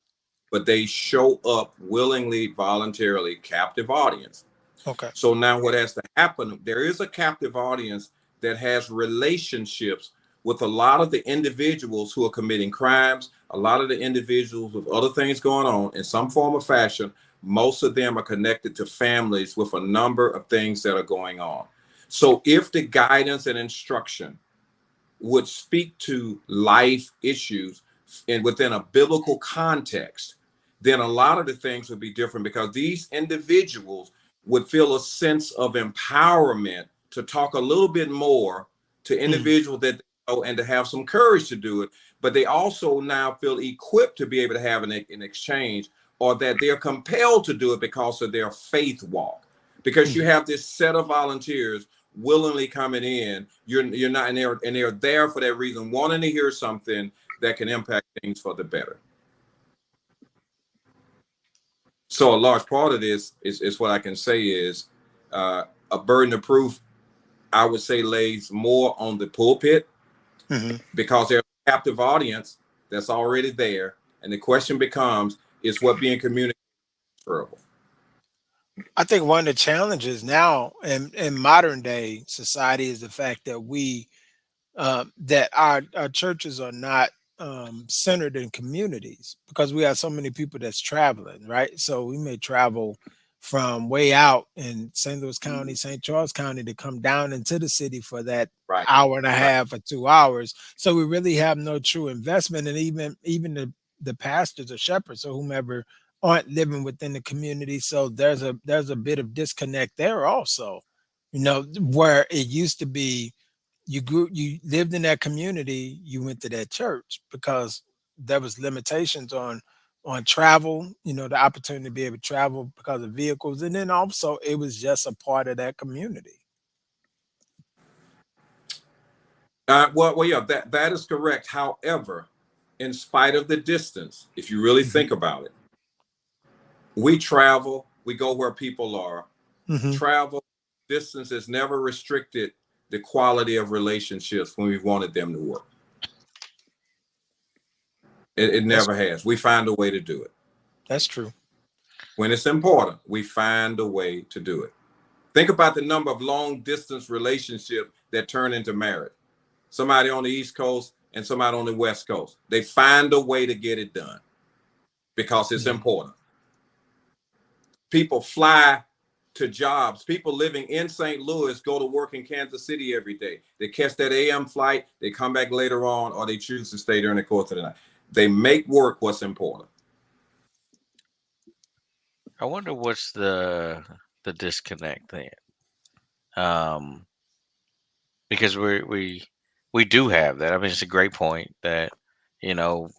but they show up willingly, voluntarily, captive audience. Okay. So now what has to happen, there is a captive audience that has relationships with a lot of the individuals who are committing crimes, a lot of the individuals with other things going on in some form or fashion. Most of them are connected to families with a number of things that are going on. So if the guidance and instruction would speak to life issues and within a biblical context, then a lot of the things would be different because these individuals would feel a sense of empowerment to talk a little bit more to Hmm. individuals that they know and to have some courage to do it. But they also now feel equipped to be able to have an exchange, or that they're compelled to do it because of their faith walk. Because you Hmm. have this set of volunteers willingly coming in. You're not, and they're there for that reason, wanting to hear something that can impact things for the better. So a large part of this is what I can say is a burden of proof. I would say lays more on the pulpit Hmm. because there's a captive audience that's already there, and the question becomes: is what being communicated transferable? I think one of the challenges now in modern day society is the fact that our churches are not centered in communities because we have so many people that's traveling, right? So we may travel from way out in St. Louis County, St. Charles County to come down into the city for that Right, hour and a right. half or 2 hours. So we really have no true investment, and even the pastors or shepherds or whomever aren't living within the community. So there's a bit of disconnect there also. Where it used to be you lived in that community, you went to that church because there was limitations on travel, the opportunity to be able to travel because of vehicles, and then also it was just a part of that community. Yeah, that is correct. However, in spite of the distance, if you really Hmm. think about it, we travel, we go where people are. Hmm. Travel distance has never restricted the quality of relationships when we wanted them to work. It that's never has. We find a way to do it. that's true. When it's important, we find a way to do it. Think about the number of long distance relationships that turn into marriage. Somebody on the East Coast and somebody on the West Coast. They find a way to get it done because it's Hmm. important. People fly to jobs. People living in St. Louis go to work in Kansas City every day. They catch that AM flight, they come back later on, or they choose to stay during the course of the night. They make work what's important. I wonder what's the disconnect then. Um, because we do have that. I mean, it's a great point that you know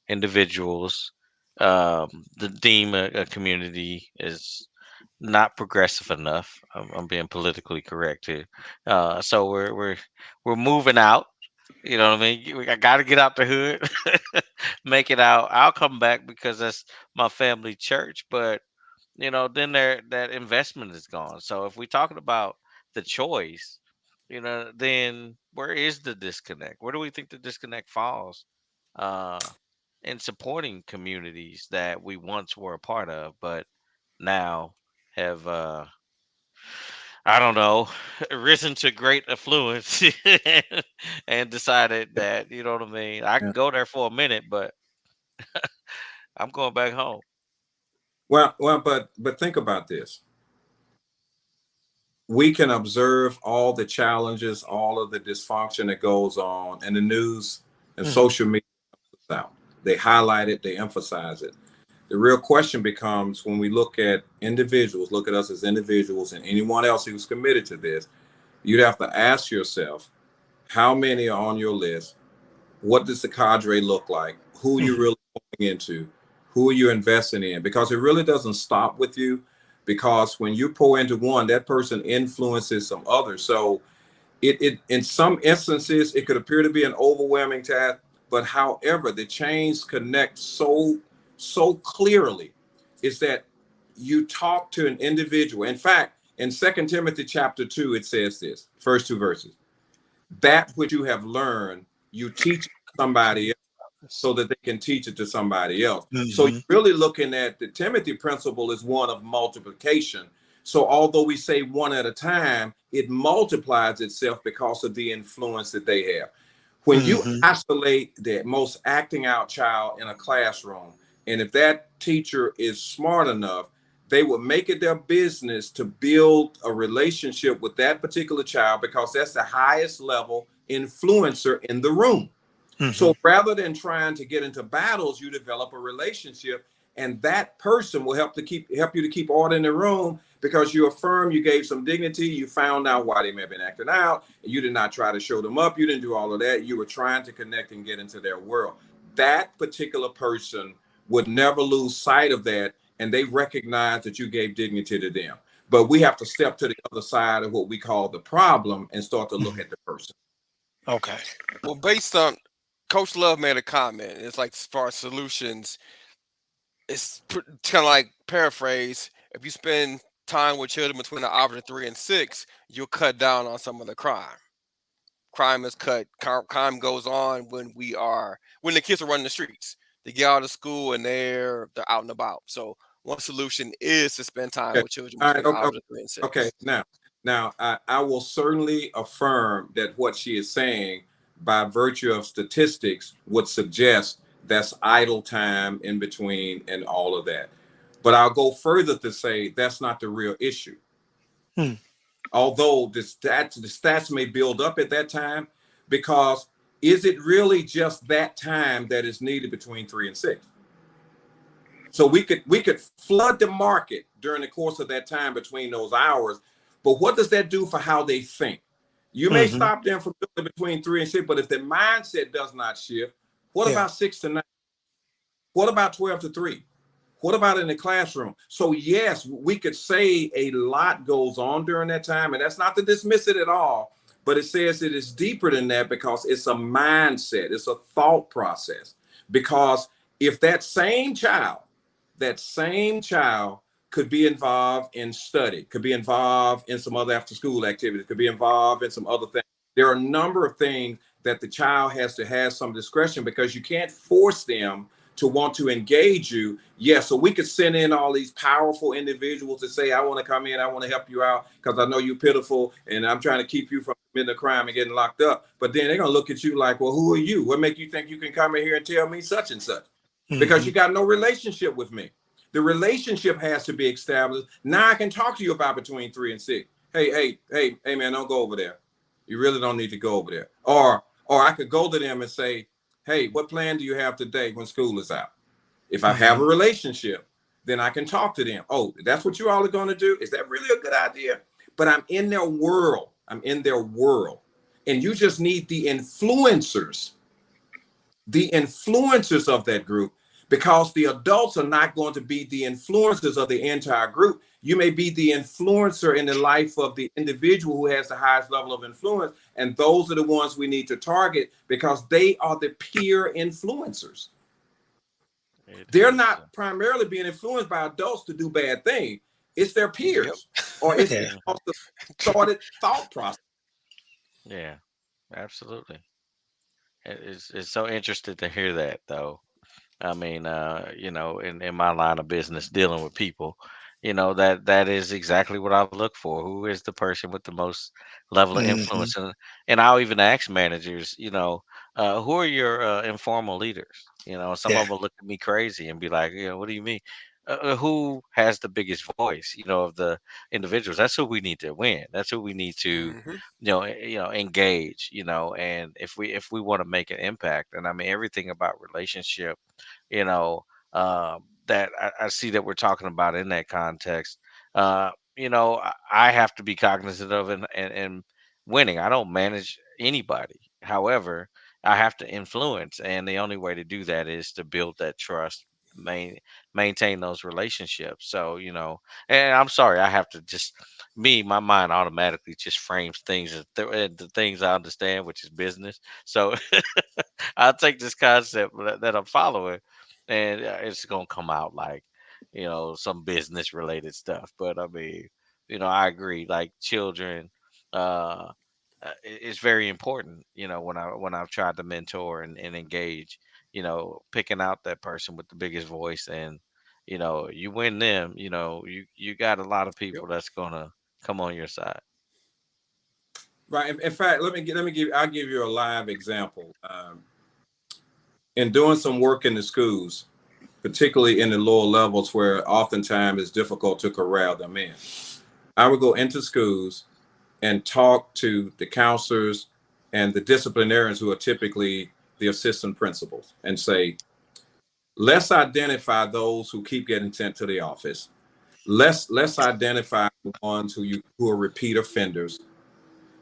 individuals the deem a community is not progressive enough. I'm being politically correct here. So we're moving out. You know what I mean? I got to get out the hood, make it out. I'll come back because that's my family church. But then that investment is gone. So if we're talking about the choice, then where is the disconnect? Where do we think the disconnect falls? Uh, in supporting communities that we once were a part of, but now have I don't know, risen to great affluence and decided that, you know what I mean, I Yeah. can go there for a minute, but I'm going back home. Well, but think about this. We can observe all the challenges, all of the dysfunction that goes on, and the news and Hmm. social media out. They highlight it, they emphasize it. The real question becomes when we look at individuals, look at us as individuals and anyone else who's committed to this, you'd have to ask yourself how many are on your list? What does the cadre look like? Who you Hmm. really going into? Who are you investing in? Because it really doesn't stop with you. Because when you pour into one, that person influences some others. So it in some instances it could appear to be an overwhelming task, but however, the chains connect so clearly is that you talk to an individual. In fact, in Second Timothy chapter 2, it says this, first two verses, that which you have learned, you teach somebody so that they can teach it to somebody else. So you're Hmm. really looking at the Timothy principle is one of multiplication. So although we say one at a time, it multiplies itself because of the influence that they have. When you Hmm. isolate the most acting out child in a classroom, and if that teacher is smart enough, they will make it their business to build a relationship with that particular child because that's the highest level influencer in the room. Hmm. So rather than trying to get into battles, you develop a relationship, and that person will help you to keep order in the room because you affirm, you gave some dignity, you found out why they may have been acting out, and you did not try to show them up, you didn't do all of that. You were trying to connect and get into their world. That particular person would never lose sight of that, and they recognize that you gave dignity to them. But we have to step to the other side of what we call the problem and start to look Hmm. at the person. Okay. Well, based on Coach Love made a comment. It's like as far as solutions, it's kind of like paraphrase. If you spend time with children between the hours of 3 and 6, you'll cut down on some of the crime. Crime is cut. Crime goes on when the kids are running the streets. They get out of school and they're out and about. So one solution is to spend time Okay. with children All right. between the Okay. hours of three and Okay. six. Now, I will certainly affirm that what she is saying, by virtue of statistics, would suggest that's idle time in between and all of that. But I'll go further to say that's not the real issue. Hmm. Although the stats may build up at that time, because is it really just that time that is needed between 3 and 6? So we could flood the market during the course of that time between those hours. But what does that do for how they think? You may Hmm. stop them from building between 3 and 6, but if their mindset does not shift, what Yeah. about 6 to 9? What about 12 to 3? What about in the classroom? So yes, we could say a lot goes on during that time, and that's not to dismiss it at all, but it says it is deeper than that because it's a mindset, it's a thought process. Because if that same child could be involved in study, could be involved in some other after school activities, could be involved in some other things. There are a number of things that the child has to have some discretion because you can't force them to want to engage you. Yeah, so we could send in all these powerful individuals to say, I want to come in, I want to help you out because I know you're pitiful and I'm trying to keep you from committing a crime and getting locked up. But then they're going to look at you like, well, who are you? What make you think you can come in here and tell me such and such? Because Hmm. you got no relationship with me. The relationship has to be established. Now I can talk to you about between 3 and 6. Hey, man, don't go over there. You really don't need to go over there. Or I could go to them and say, hey, what plan do you have today when school is out? If I have Hmm. a relationship, then I can talk to them. Oh, that's what you all are going to do? Is that really a good idea? But I'm in their world. I'm in their world. And you just need the influencers of that group, because the adults are not going to be the influencers of the entire group. You may be the influencer in the life of the individual who has the highest level of influence, and those are the ones we need to target because they are the peer influencers. It They're is. not primarily being influenced by adults to do bad things. It's their Yep. peers, or it's Yeah. because of the started thought process. Yeah, absolutely. It's so interested to hear that though. I mean, in my line of business dealing with people, that is exactly what I look for. Who is the person with the most level of Hmm. influence? And I'll even ask managers, who are your informal leaders? Some Yeah. of them look at me crazy and be like, what do you mean? Who has the biggest voice, of the individuals? That's who we need to win. That's who we need to, Hmm. engage. And if we want to make an impact, and I mean everything about relationship, you know, that I see that we're talking about in that context. I have to be cognizant of and winning. I don't manage anybody. However, I have to influence, and the only way to do that is to build that trust, main, maintain those relationships. So, and I'm sorry, I have to just my mind automatically just frames things as the things I understand, which is business. So I'll take this concept that I'm following, and it's gonna come out like, some business related stuff. But I mean, I agree. Like children, uh, it's very important. When I've tried to mentor and engage, picking out that person with the biggest voice, and you win them. You got a lot of Yep. people that's gonna come on your side. Right. In fact, I'll give you a live example. In doing some work in the schools, particularly in the lower levels where oftentimes it's difficult to corral them in, I would go into schools and talk to the counselors and the disciplinarians who are typically the assistant principals and say, let's identify those who keep getting sent to the office. Let's identify the ones who are repeat offenders.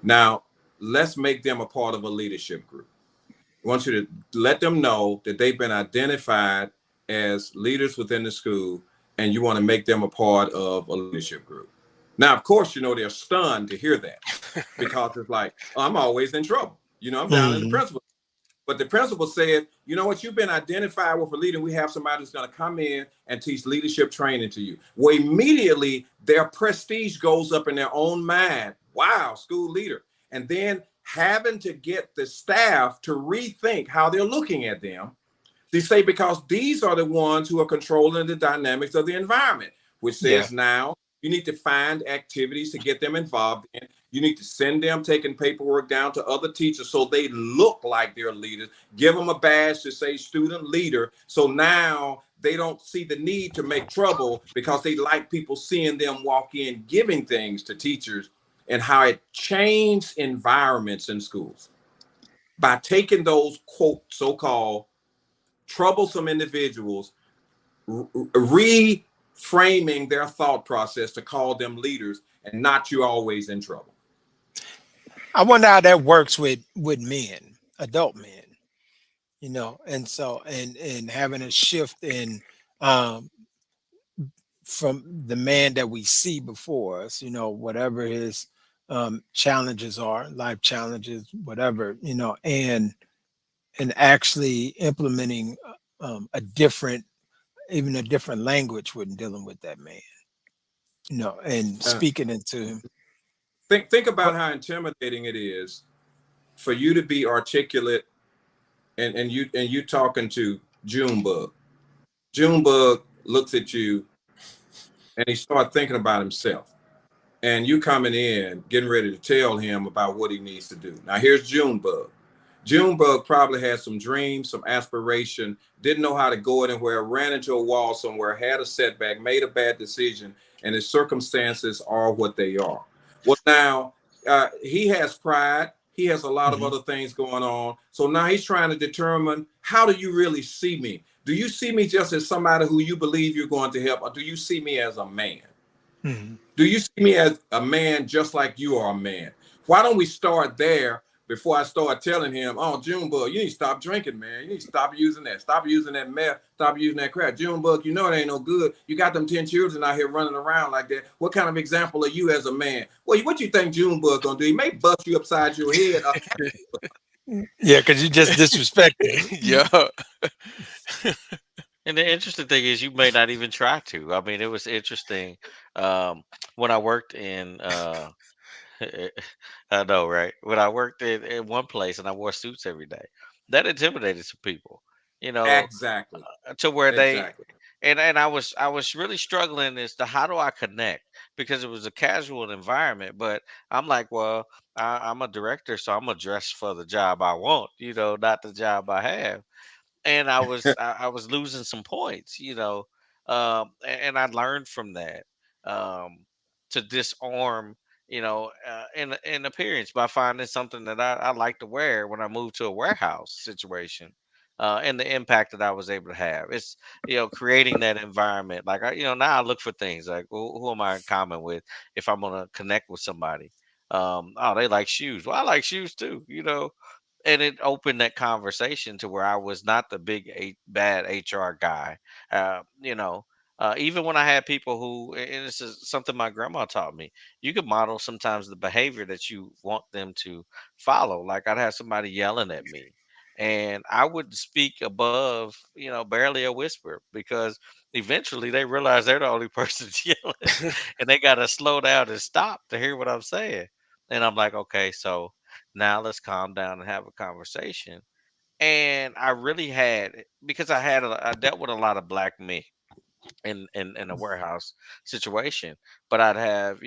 Now, let's make them a part of a leadership group. I want you to let them know that they've been identified as leaders within the school, and you want to make them a part of a leadership group. Now, of course, they're stunned to hear that because it's like, oh, I'm always in trouble. I'm down in the Hmm. principal. But the principal said, you know what, you've been identified with a leader. We have somebody who's going to come in and teach leadership training to you. Well, immediately their prestige goes up in their own mind. Wow, school leader. And then having to get the staff to rethink how they're looking at them. They say because these are the ones who are controlling the dynamics of the environment, which Yeah. says now you need to find activities to get them involved in. You need to send them taking paperwork down to other teachers so they look like they're leaders. Give them a badge to say student leader. So now they don't see the need to make trouble because they like people seeing them walk in giving things to teachers, and how it changed environments in schools by taking those quote so-called troublesome individuals, reframing their thought process to call them leaders and not you always in trouble. I wonder how that works with men, adult men, and so and having a shift in um from the man that we see before us, whatever his challenges are, life challenges, whatever, and actually implementing a different, even a different language when dealing with that man, and Uh, speaking into think about what. how intimidating it is for you to be articulate, and you talking to Junebug. Junebug looks at you and he starts thinking about himself. And you coming in, getting ready to tell him about what he needs to do. Now here's Junebug. Junebug probably had some dreams, some aspiration, didn't know how to go anywhere, ran into a wall somewhere, had a setback, made a bad decision, and his circumstances are what they are. Well, now he has pride. He has a lot of Mhm. other things going on. So now he's trying to determine, how do you really see me? Do you see me just as somebody who you believe you're going to help, or do you see me as a man? Mhm. Do you see me as a man just like you are a man? Why don't we start there before I start telling him, oh, Junebug, you need to stop drinking, man. You need to stop using that. Stop using that meth. Stop using that crap. Junebug, you know it ain't no good. You got them 10 children out here running around like that. What kind of example are you as a man? Well, what you think Junebug gonna do? He may bust you upside your head. Yeah, because you just disrespected him. Yeah. And the interesting thing is, you may not even try to. I mean, it was interesting um, when I worked in. I know, right? When I worked in one place and I wore suits every day, that intimidated some people. You know, Exactly. to where they Exactly. and I was really struggling as to how do I connect, because it was a casual environment, but I'm like, well, I'm a director, so I'm gonna dress for the job I want, not the job I have. And I was losing some points, and I learned from that, um, to disarm, in appearance by finding something that I like to wear when I moved to a warehouse situation, and the impact that I was able to have. It's creating that environment. Like now I look for things like who am I in common with if I'm gonna connect with somebody. Oh, they like shoes. Well, I like shoes too. And it opened that conversation to where I was not the bad HR guy. Even when I had people and this is something my grandma taught me, you could model sometimes the behavior that you want them to follow. Like I'd have somebody yelling at me, and I would speak above, barely a whisper, because eventually they realize they're the only person yelling, and they got to slow down and stop to hear what I'm saying. And I'm like, okay, so now let's calm down and have a conversation. And I really because I dealt with a lot of black men in a warehouse situation, but I'd have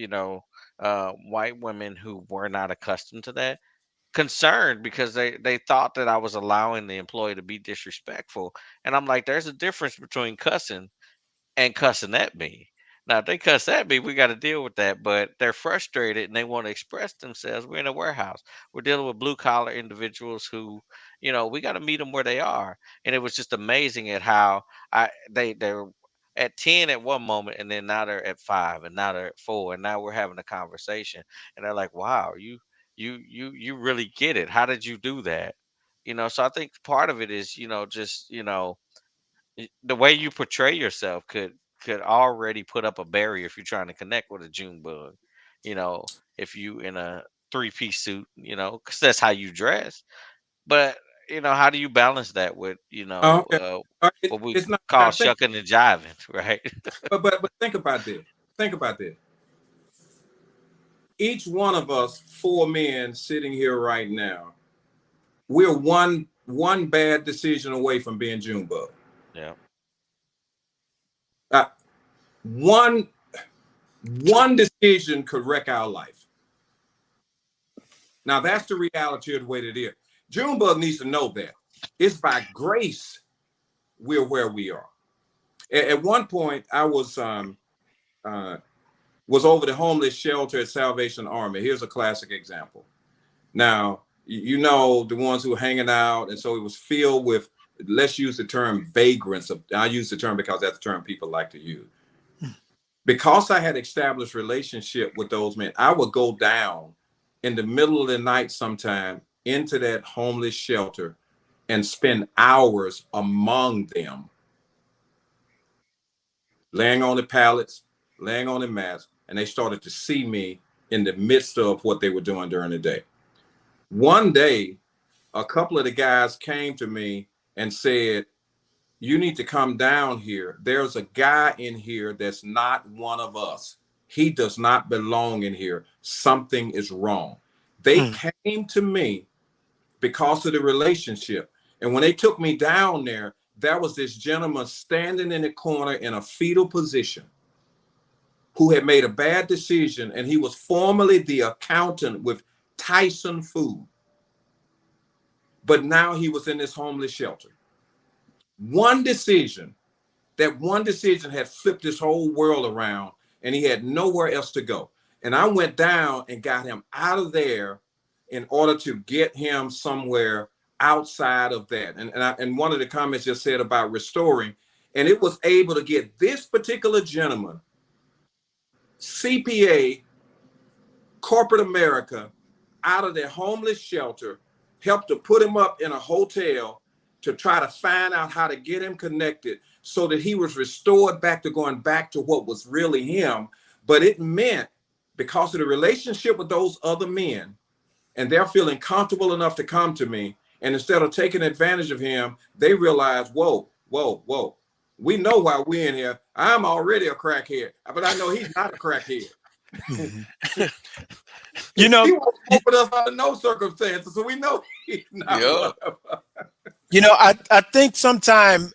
white women who were not accustomed to that, concerned because they thought that I was allowing the employee to be disrespectful. And I'm like, there's a difference between cussing and cussing at me. Now, if they cuss at me, we got to deal with that. But they're frustrated and they want to express themselves. We're in a warehouse. We're dealing with blue collar individuals who, we got to meet them where they are. And it was just amazing at how they're at 10 at one moment, and then now they're at 5, and now they're at 4, and now we're having a conversation. And they're like, "Wow, you really get it. How did you do that?" So I think part of it is, just the way you portray yourself could already put up a barrier if you're trying to connect with a June bug. If you in a three-piece suit, because that's how you dress. But how do you balance that with Okay. what we It's not. call I think, shucking and jiving, right? but think about this. Think about this. Each one of us, four men sitting here right now, we're one bad decision away from being Junebug. Yeah. Uh, one one decision could wreck our life. Now that's the reality of the way that it is. Junebug needs to know that it's by grace we're where we are. At one point, I uh, was over the homeless shelter at Salvation Army. Here's a classic example. Now, you know the ones who were hanging out, and so it was filled with, let's use the term vagrants. I use the term because that's the term people like to use. Because I had established relationship with those men, I would go down in the middle of the night sometime into that homeless shelter and spend hours among them, laying on the pallets, laying on the mats, and they started to see me in the midst of what they were doing during the day. One day, a couple of the guys came to me and said, "You need to come down here. There's a guy in here that's not one of us. He does not belong in here. Something is wrong." They Hmm. came to me because of the relationship. And when they took me down there was this gentleman standing in the corner in a fetal position who had made a bad decision, and he was formerly the accountant with Tyson Food. But now he was in this homeless shelter. One decision, that one decision had flipped his whole world around, and he had nowhere else to go. And I went down and got him out of there in order to get him somewhere outside of that. And one of the comments just said about restoring, and it was able to get this particular gentleman, CPA, corporate America, out of their homeless shelter, helped to put him up in a hotel to try to find out how to get him connected so that he was restored back to going back to what was really him. But it meant, because of the relationship with those other men, and they're feeling comfortable enough to come to me, and instead of taking advantage of him, they realize, whoa, whoa, whoa, we know why we're in here. I'm already a crackhead, but I know he's not a crackhead. Mhm. You know, He won't smoke with us under no circumstances, so we know he's not Yeah. one of us. I think sometimes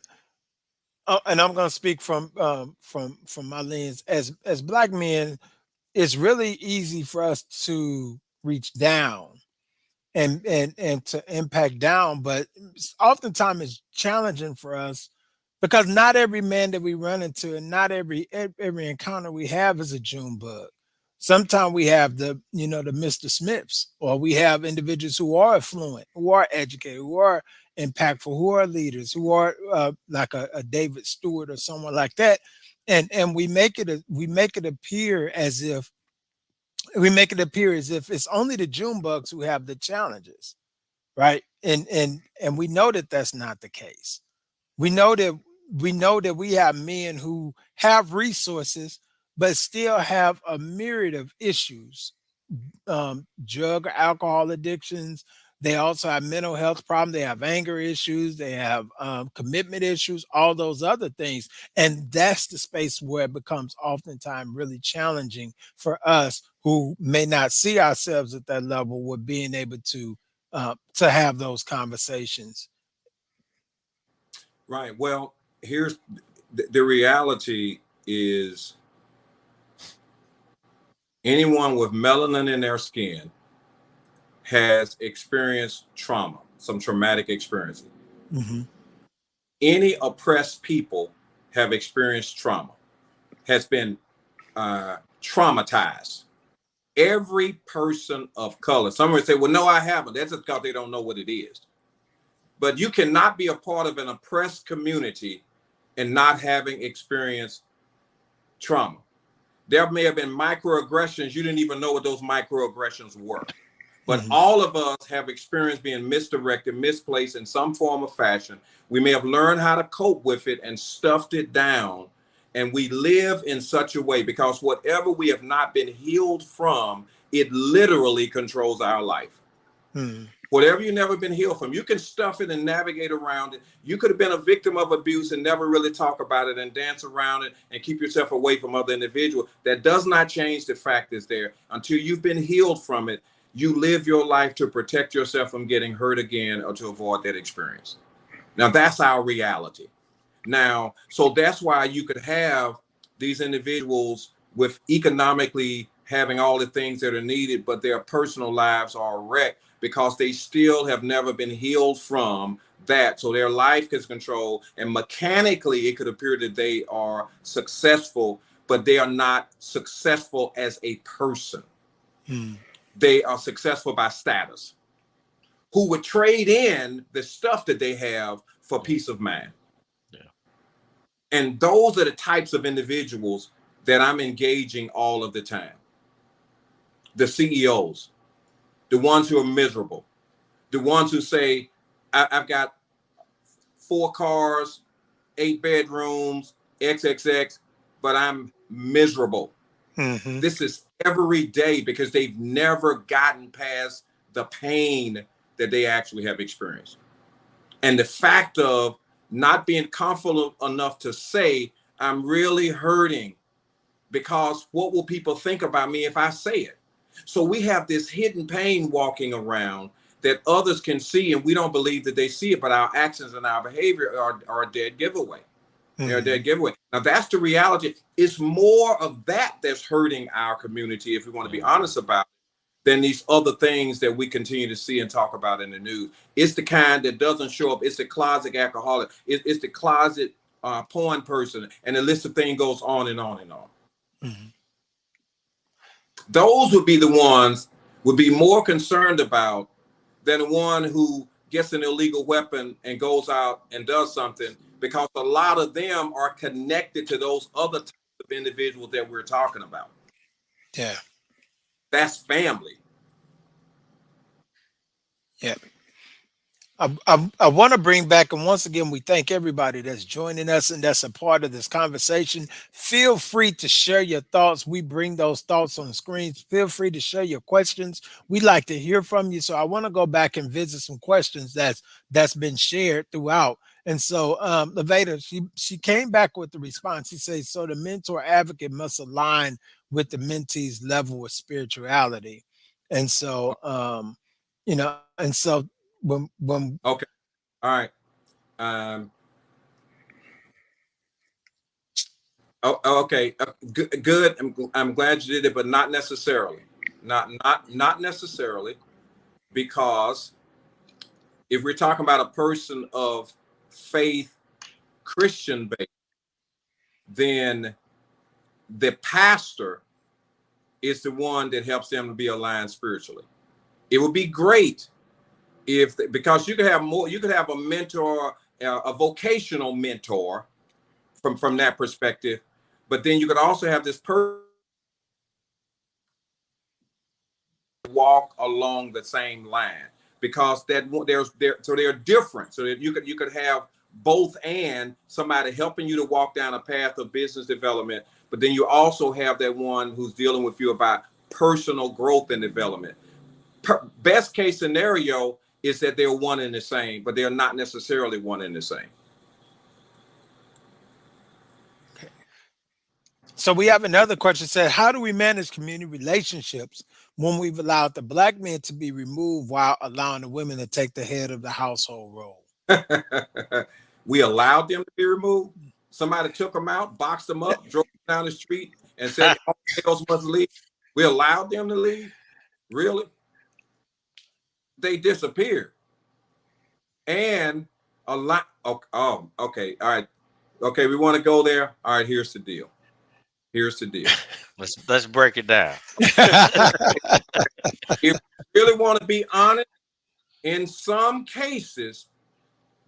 And I'm going to speak from my lens as black men. It's really easy for us to reach down and to impact down, but oftentimes it's challenging for us because not every man that we run into and not every encounter we have is a June bug. Sometimes we have the Mr. Smiths, or we have individuals who are affluent, who are educated, who are impactful, who are leaders, who are like a David Stewart or someone like that, and we make it appear as if it's only the June bugs who have the challenges, right? And we know that that's not the case. We know that we have men who have resources but still have a myriad of issues, drug or alcohol addictions. They also have mental health problems. They have anger issues. They have commitment issues, all those other things. And that's the space where it becomes oftentimes really challenging for us who may not see ourselves at that level with being able to have those conversations. Right. Well, here's the reality is anyone with melanin in their skin has experienced trauma, some traumatic experiences. Hmm. Any oppressed people have experienced trauma, has been traumatized. Every person of color. Some would say, well, no, I haven't. That's just because they don't know what it is. But you cannot be a part of an oppressed community and not having experienced trauma. There may have been microaggressions. You didn't even know what those microaggressions were. But Hmm. all of us have experienced being misdirected, misplaced in some form or fashion. We may have learned how to cope with it and stuffed it down. And we live in such a way because whatever we have not been healed from, it literally controls our life. Hmm. Whatever you've never been healed from, you can stuff it and navigate around it. You could have been a victim of abuse and never really talk about it and dance around it and keep yourself away from other individuals. That does not change the fact is there. Until you've been healed from it, you live your life to protect yourself from getting hurt again or to avoid that experience. Now, that's our reality. Now, so that's why you could have these individuals with economically having all the things that are needed, but their personal lives are wrecked because they still have never been healed from that. So their life is controlled, and mechanically, it could appear that they are successful, but they are not successful as a person. Hmm. They are successful by status, who would trade in the stuff that they have for Yeah. peace of mind. Yeah. And those are the types of individuals that I'm engaging all of the time. The CEOs, the ones who are miserable, the ones who say, I've got 4 cars, 8 bedrooms, XXX, but I'm miserable. Hmm. This is every day because they've never gotten past the pain that they actually have experienced. And the fact of not being comfortable enough to say, I'm really hurting because what will people think about me if I say it? So we have this hidden pain walking around that others can see, and we don't believe that they see it, but our actions and our behavior are a dead giveaway. They're a Hmm. dead giveaway. Now, that's the reality. It's more of that that's hurting our community, if we want to be Mhm. honest about it, than these other things that we continue to see and talk about in the news. It's the kind that doesn't show up. It's the closet alcoholic. It's the closet porn person, and the list of things goes on and on and on. Hmm. Those would be the ones would be more concerned about than the one who gets an illegal weapon and goes out and does something, because a lot of them are connected to those other types of individuals that we're talking about. Yeah. That's family. Yeah. I want to bring back, and once again, we thank everybody that's joining us and that's a part of this conversation. Feel free to share your thoughts. We bring those thoughts on screens. Feel free to share your questions. We'd like to hear from you. So I want to go back and visit some questions that's been shared throughout. And so Levada, she came back with the response. She says, so the mentor advocate must align with the mentee's level of spirituality. And so and so when Okay. All right. Um, Okay. Good. I'm glad you did it, but not necessarily. Not necessarily, because if we're talking about a person of faith, Christian base, then the pastor is the one that helps them to be aligned spiritually. It would be great if, because you could have more, you could have a mentor, a vocational mentor from that perspective, but then you could also have this person walk along the same line, because that there's there so they're different, so that you could have both, and somebody helping you to walk down a path of business development, but then you also have that one who's dealing with you about personal growth and development. Best case scenario is that they're one and the same, but they're not necessarily one and the same. So we have another question said, how do we manage community relationships when we've allowed the black men to be removed while allowing the women to take the head of the household role? We allowed them to be removed. Somebody took them out, boxed them up, drove them down the street, and said all males must leave. We allowed them to leave. Really? They disappeared. And a lot. Oh, okay. All right. Okay, we want to go there. All right, here's the deal. Here's the deal. Let's break it down. If you really want to be honest, in some cases,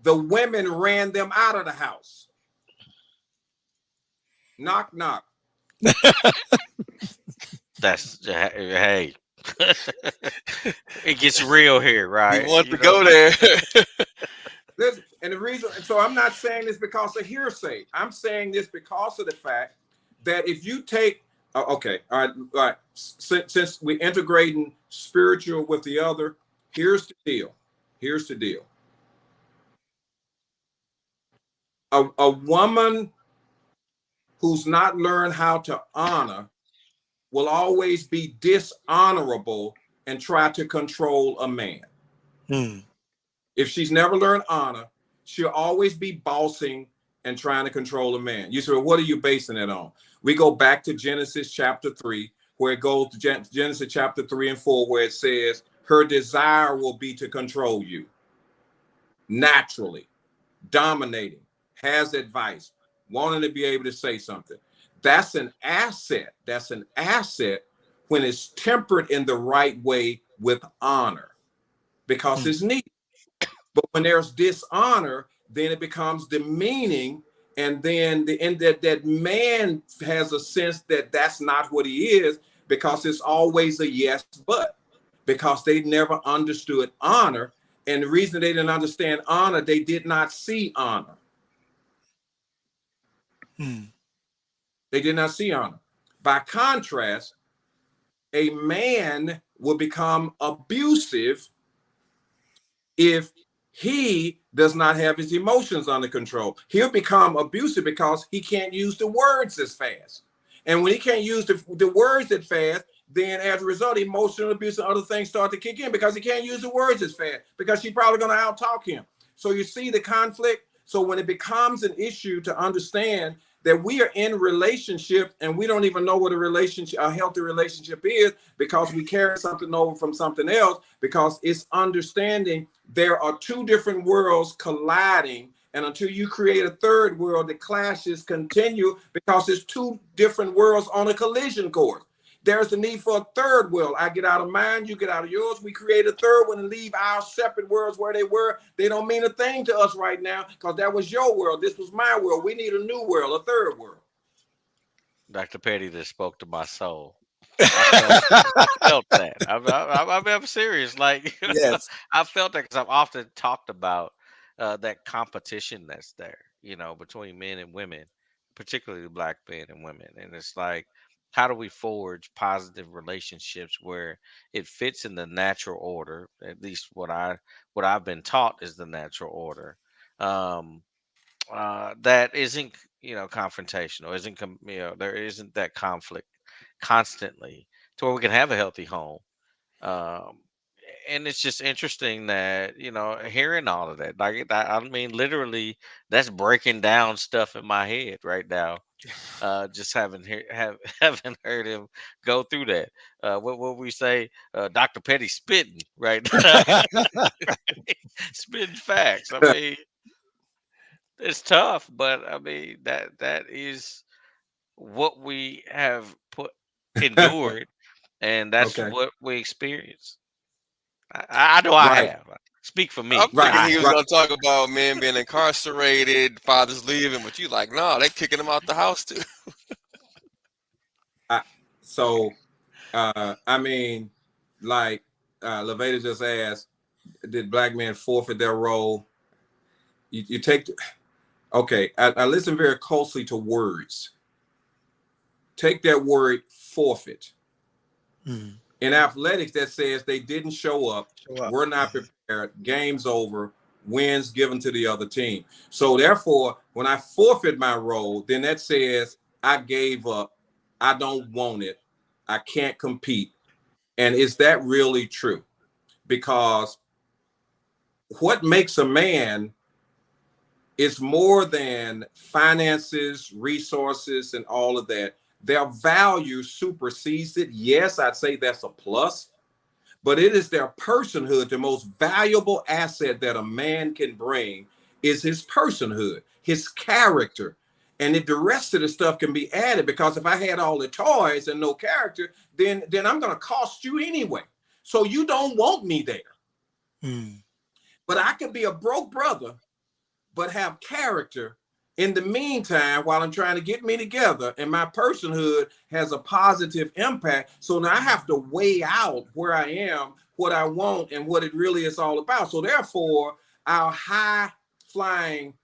the women ran them out of the house. Knock, knock. That's hey. It gets real here, We right? want to go there. Listen, and the reason, and so I'm not saying this because of hearsay. I'm saying this because of the fact that if you take, okay, all right, since we're integrating spiritual with the other, here's the deal. Here's the deal. A woman who's not learned how to honor will always be dishonorable and try to control a man. Hmm. If she's never learned honor, she'll always be bossing and trying to control a man. You say, well, what are you basing it on? We go back to Genesis chapter 3, where it goes to Genesis chapter 3 and 4, where it says, her desire will be to control you naturally, dominating, has advice, wanting to be able to say something. That's an asset. That's an asset when it's tempered in the right way with honor, because Hmm. it's needed. But when there's dishonor, then it becomes demeaning, and then that man has a sense that that's not what he is, because it's always a yes but, because they never understood honor, and the reason they didn't understand honor, they did not see honor. Hmm. They did not see honor. By contrast, a man will become abusive if he does not have his emotions under control. He'll become abusive because he can't use the words as fast. And when he can't use the words as fast, then as a result, emotional abuse and other things start to kick in, because he can't use the words as fast, because she's probably going to outtalk him. So you see the conflict. So when it becomes an issue to understand that we are in relationship and we don't even know what a healthy relationship is, because we carry something over from something else, because it's understanding there are two different worlds colliding, and until you create a third world, the clashes continue, because it's two different worlds on a collision course. There's a need for a third world. I get out of mine, you get out of yours. We create a third one and leave our separate worlds where they were. They don't mean a thing to us right now, because that was your world. This was my world. We need a new world, a third world. Dr. Petty just spoke to my soul. I felt that. I'm serious. Like Yes. I felt that because I've often talked about that competition that's there, between men and women, particularly black men and women. And it's like, how do we forge positive relationships where it fits in the natural order? At least what I've been taught is the natural order. Um, that isn't confrontational, isn't there isn't that conflict constantly, to where we can have a healthy home. um and it's just interesting that hearing all of that, like I mean, literally, that's breaking down stuff in my head right now. Just having heard him go through that. What we say, Dr. Petty spitting right now, spitting facts. I mean, it's tough, but I mean that is what we have put endured, and that's Okay. what we experience. I know I Right. have. Speak for I'm me. Right. thinking I he was have. Right. gonna talk about men being incarcerated, fathers leaving, but you like, no, they kicking him out the house too. I, so, I mean, like Levada just asked, did black men forfeit their role? You take, okay, I listen very closely to words. Take that word forfeit. Mm. In athletics, that says they didn't show up, Show up. were not prepared, game's over, wins given to the other team. So therefore, when I forfeit my role, then that says I gave up, I don't want it, I can't compete. And is that really true? Because what makes a man is more than finances, resources, and all of that. Their value supersedes it. Yes, I'd say that's a plus, but it is their personhood. The most valuable asset that a man can bring is his personhood, his character. And if the rest of the stuff can be added, because if I had all the toys and no character, then I'm going to cost you anyway. So you don't want me there. Mm. But I could be a broke brother but have character in the meantime while I'm trying to get me together, and my personhood has a positive impact. So now I have to weigh out where I am, what I want, and what it really is all about. So therefore, our high flying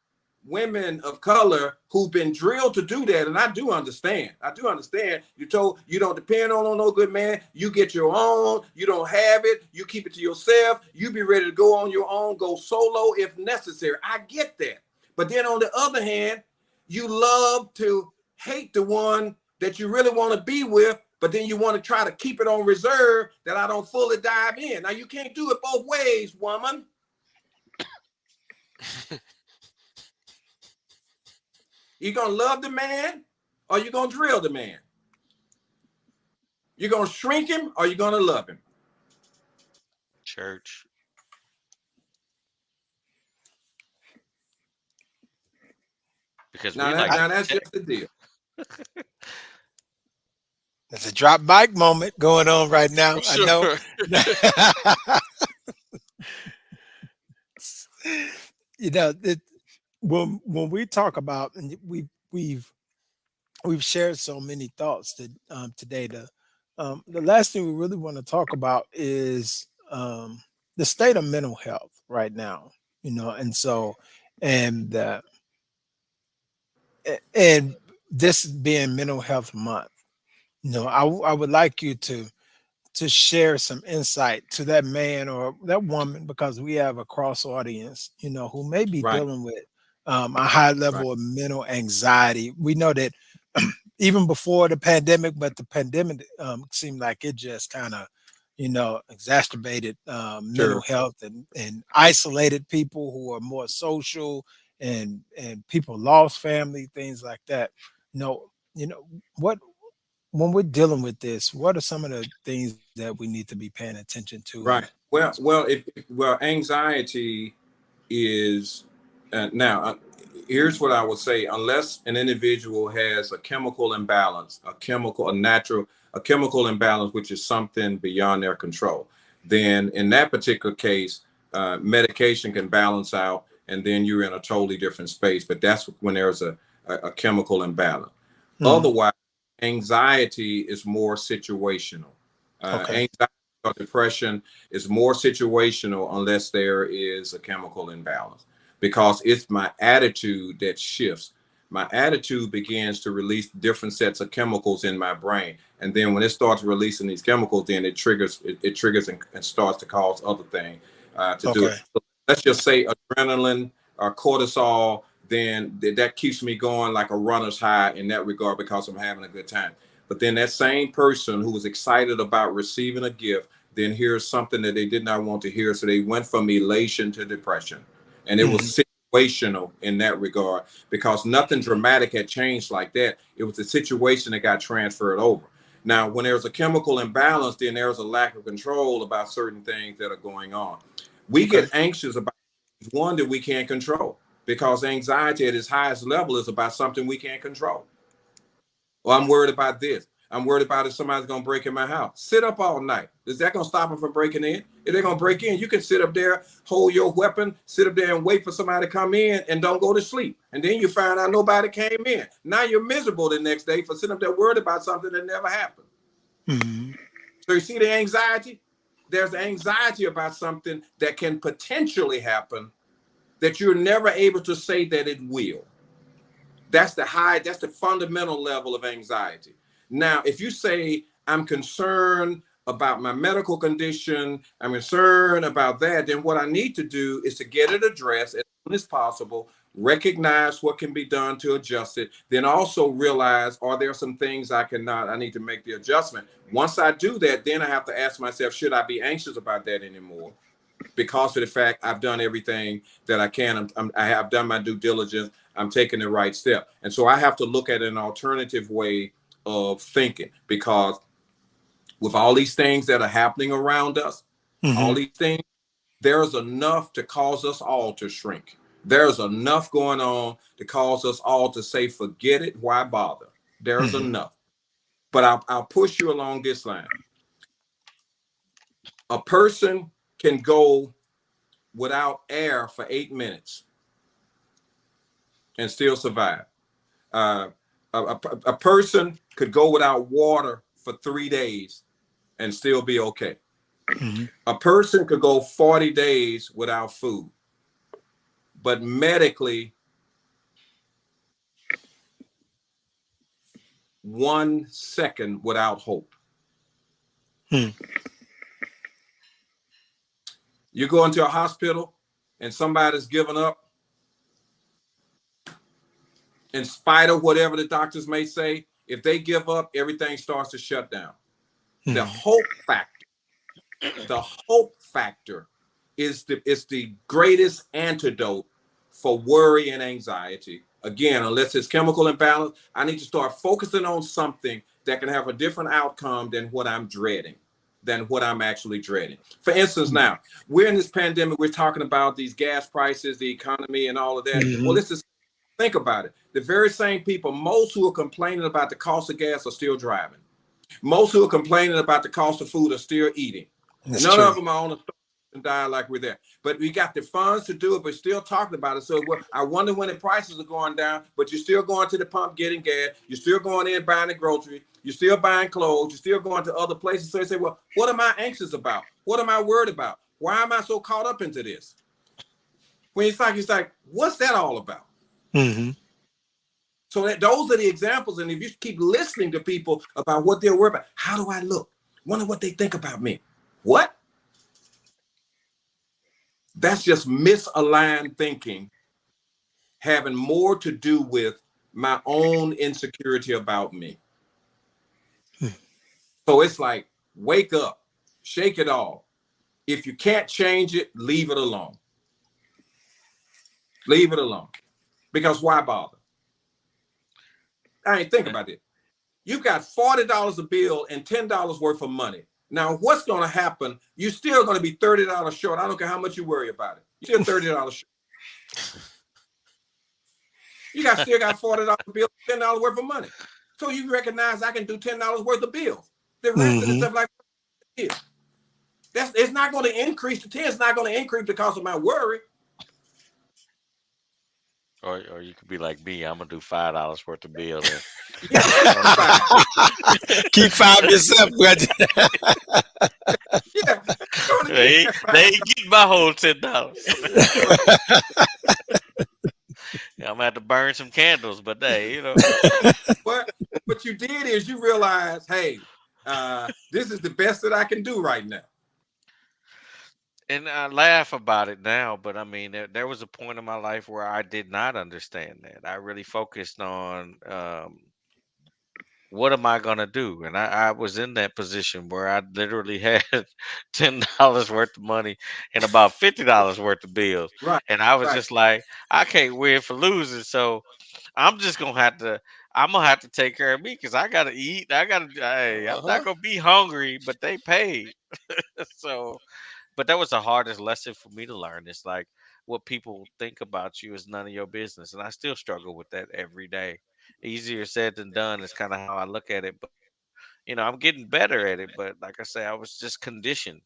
women of color who've been drilled to do that, and I do understand. I do understand. You told you don't depend on no good man. You get your own. You don't have it. You keep it to yourself. You be ready to go on your own, go solo if necessary. I get that. But then on the other hand, you love to hate the one that you really want to be with, but then you want to try to keep it on reserve that I don't fully dive in. Now you can't do it both ways, woman. You gonna love the man or you gonna drill the man? You gonna shrink him or you gonna love him? Church, because Now we that like I, to now that's protect. just the deal. there's a drop mic moment going on right For now. I know. sure. It, when we talk about, and we've shared so many thoughts today. The last thing we really want to talk about is the state of mental health right now. And so, and and this being Mental Health Month, I would like you to share some insight to that man or that woman, because we have a cross audience, who may be Right, dealing with a high right, level of mental anxiety. We know that even before the pandemic, but the pandemic seemed like it just kind of, exacerbated mental sure, health and isolated people who are more social, and people lost family, things like that. What when we're dealing with this, what are some of the things that we need to be paying attention to right. Well, anxiety is now. Here's what I would say: unless an individual has a chemical imbalance, a chemical imbalance, which is something beyond their control, then in that particular case, medication can balance out, and then you're in a totally different space. But that's when there's a chemical imbalance. Mm, Otherwise, anxiety is more situational. okay. Anxiety or depression is more situational unless there is a chemical imbalance, because it's my attitude that shifts. My attitude begins to release different sets of chemicals in my brain, and then when it starts releasing these chemicals, then it triggers and starts to cause other things to do it. Okay. So let's just say adrenaline or cortisol, then that keeps me going like a runner's high in that regard because I'm having a good time. But then that same person who was excited about receiving a gift then here's something that they did not want to hear. So they went from elation to depression. And it Mhm. was situational in that regard because nothing dramatic had changed like that. It was a situation that got transferred over. Now, when there's a chemical imbalance, then there's a lack of control about certain things that are going on. We Okay. get anxious about one that we can't control because anxiety at its highest level is about something we can't control. Well, I'm worried about this. I'm worried about if somebody's gonna break in my house. Sit up all night. Is that gonna stop them from breaking in? If they're gonna break in, you can sit up there, hold your weapon, sit up there and wait for somebody to come in and don't go to sleep. And then you find out nobody came in. Now you're miserable the next day for sitting up there worried about something that never happened. Mhm. So you see the anxiety? There's anxiety about something that can potentially happen that you're never able to say that it will. That's the fundamental level of anxiety. Now, if you say, I'm concerned about my medical condition, I'm concerned about that, then what I need to do is to get it addressed as soon as possible, recognize what can be done to adjust it, then also realize, are there some things I need to make the adjustment. Once I do that, then I have to ask myself, should I be anxious about that anymore? Because of the fact I've done everything that I can. I have done my due diligence. I'm taking the right step. And so I have to look at an alternative way of thinking because with all these things that are happening around us, all Mhm. these things, there's enough to cause us all to shrink. There's enough going on to cause us all to say, forget it, why bother? There's Mhm. enough. But I'll push you along this line. A person can go without air for 8 minutes and still survive. Uh, a person could go without water for 3 days and still be okay. Mhm. A person could go 40 days without food, but medically, 1 second without hope. Mhm. You go into a hospital and somebody's given up, in spite of whatever the doctors may say, if they give up, everything starts to shut down. The Mhm. hope factor the hope factor is the greatest antidote for worry and anxiety. Again, unless it's chemical imbalance, I need to start focusing on something that can have a different outcome than what I'm dreading, than what I'm actually dreading. For instance, now we're in this pandemic, we're talking about these gas prices, the economy, and all of that. Well, Mhm. let's just think about it. The very same people, most who are complaining about the cost of gas are still driving. Most who are complaining about the cost of food are still eating. That's None true. of them are on the and die like we're there. But we got the funds to do it, but still talking about it. So I wonder when the prices are going down, but you're still going to the pump getting gas. You're still going in buying the groceries. You're still buying clothes. You're still going to other places. So they say, well, what am I anxious about? What am I worried about? Why am I so caught up into this? When it's like, what's that all about? Mhm. So those are the examples. And if you keep listening to people about what they're worried about, how do I look? Wonder what they think about me. What? That's just misaligned thinking, having more to do with my own insecurity about me. So it's like, wake up, shake it off. If you can't change it, leave it alone. Leave it alone. Because why bother? I ain't think about it. You got $40 a bill and $10 worth of money. Now, what's going to happen? You're still going to be $30 short. I don't care how much you worry about it. You're still $30 short. You got still got $40 bill, $10 worth of money. So you recognize I can do $10 worth of bills. The rest of the Mhm. stuff like this. That's it's not going to increase. The 10 is not going to increase because of my worry. Or you could be like me. I'm gonna do $5 worth of bills. And Yeah, keep the five. Keep five yourself. Yeah, you're going to keep they that they five. ain't getting my whole $10. Right. I'm gonna have to burn some candles, but hey, But what you did is you realize, hey, this is the best that I can do right now. And I laugh about it now, but I mean, there was a point in my life where I did not understand that. I really focused on what am I gonna do? And I was in that position where I literally had $10 worth of money and about $50 worth of bills. Right, And I was right, just like, I can't win for losing. So I'm just gonna have to take care of me because I gotta eat. Hey, I'm not Uh-huh. gonna be hungry, but they paid. So but that was the hardest lesson for me to learn. It's like what people think about you is none of your business, and I still struggle with that every day. Easier said than done is kind of how I look at it, but I'm getting better at it. But like I say, I was just conditioned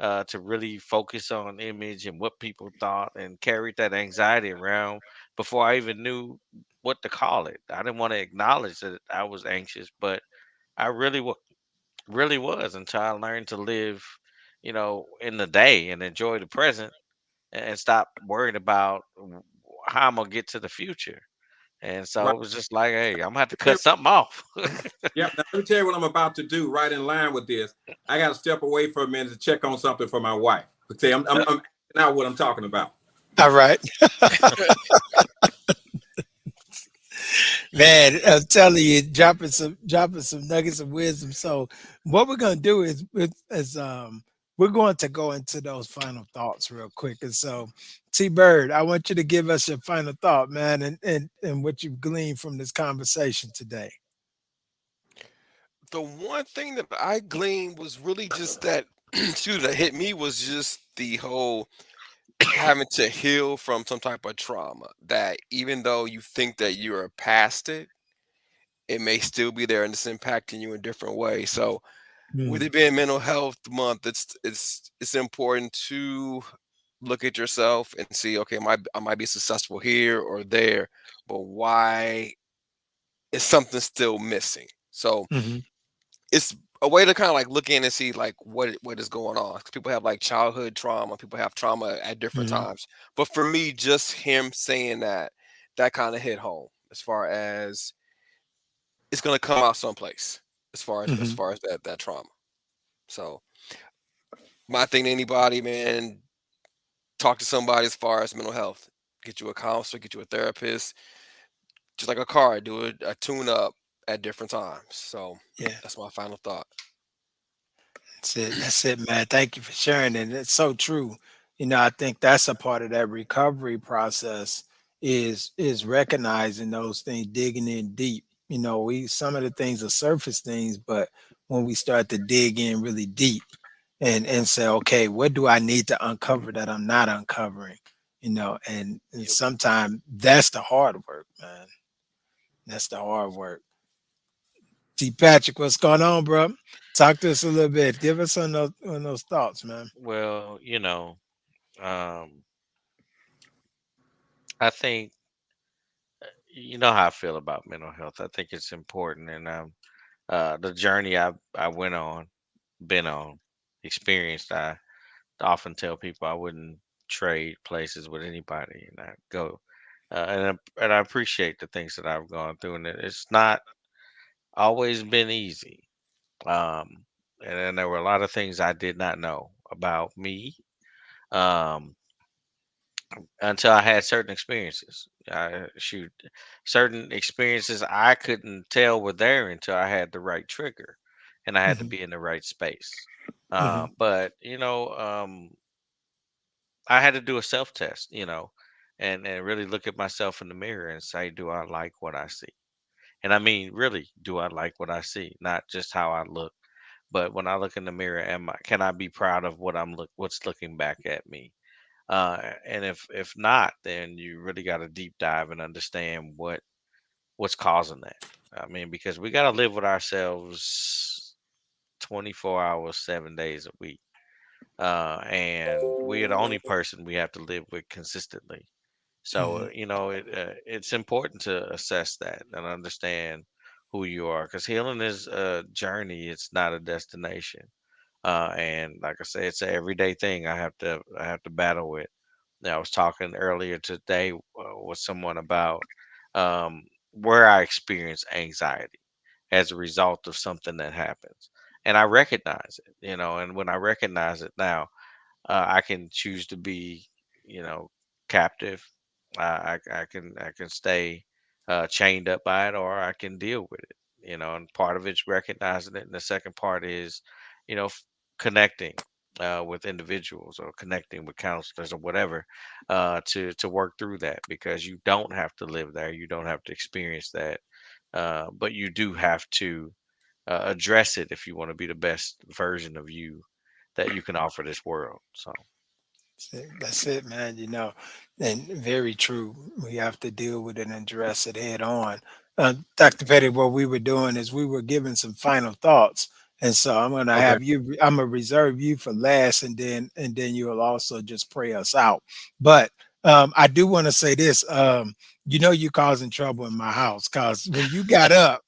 to really focus on image and what people thought, and carried that anxiety around before I even knew what to call it. I didn't want to acknowledge that I was anxious, but I really was until I learned to live, in the day and enjoy the present and stop worrying about how I'm gonna get to the future. And so right. it was just like, hey, I'm gonna have to Hey, cut something off. yeah. Now let me tell you what I'm about to do. Right in line with this, I got to step away for a minute to check on something for my wife. Okay, I'm now what I'm talking about. All right. Man, I'm telling you, dropping some nuggets of wisdom. So what we're gonna do is we're going to go into those final thoughts real quick. And so T Bird, I want you to give us your final thought, man, and what you've gleaned from this conversation today. The one thing that I gleaned was really just that excuse me, that hit me was just the whole having to heal from some type of trauma that even though you think that you are past it, it may still be there and it's impacting you in different ways. So with Mm, it being mental health month, it's important to look at yourself and see, okay, I might be successful here or there, but why is something still missing? So mhm, it's a way to kind of like look in and see like what is going on. 'Cause people have like childhood trauma, people have trauma at different mhm, times. But for me, just him saying that kind of hit home as far as it's gonna come out someplace as mhm. far as that trauma. So my thing to anybody, man, talk to somebody as far as mental health. Get you a counselor, get you a therapist, just like a car, do a tune up at different times. So Yeah. that's my final thought. That's it. That's it, man. Thank you for sharing. And it's so true. I think that's a part of that recovery process is recognizing those things, digging in deep. We some of the things are surface things, but when we start to dig in really deep and say, okay, what do I need to uncover that I'm not uncovering? And Yep. sometimes that's the hard work, man. That's the hard work. T Patrick, what's going on, bro? Talk to us a little bit. Give us on those thoughts, man. Well, um, I think you know how I feel about mental health. I think it's important, and the journey I went on, been on, experienced. I often tell people I wouldn't trade places with anybody, and I go, and I appreciate the things that I've gone through, and it's not always been easy. Um, and then there were a lot of things I did not know about me. Um, until I had certain experiences. Shoot, certain experiences I couldn't tell were there until I had the right trigger, and I had to Mhm, be in the right space. mhm, But I had to do a self test, and really look at myself in the mirror and say, do I like what I see? And I mean, really, do I like what I see? Not just how I look, but when I look in the mirror, can I be proud of what's looking back at me? And if not, then you really got to deep dive and understand what's causing that. I mean, because we got to live with ourselves 24 hours, 7 days a week, and we are the only person we have to live with consistently. So mhm, it's important to assess that and understand who you are, because healing is a journey. It's not a destination. And like I say, it's an everyday thing. I have to battle with. I was talking earlier today with someone about um, where I experience anxiety as a result of something that happens, and I recognize it. And when I recognize it now, I can choose to be, you know, captive. I can stay chained up by it, or I can deal with it. And part of it's recognizing it, and the second part is, connecting with individuals or connecting with counselors or whatever, to work through that, because you don't have to live there, you don't have to experience that, but you do have to address it if you want to be the best version of you that you can offer this world. So That's it, man. And very true. We have to deal with it and address it head on. Dr. Petty, what we were doing is we were giving some final thoughts. And so I'm gonna Okay. have you, I'm gonna reserve you for last, and then you'll also just pray us out. But I do want to say this. You're causing trouble in my house because when you got up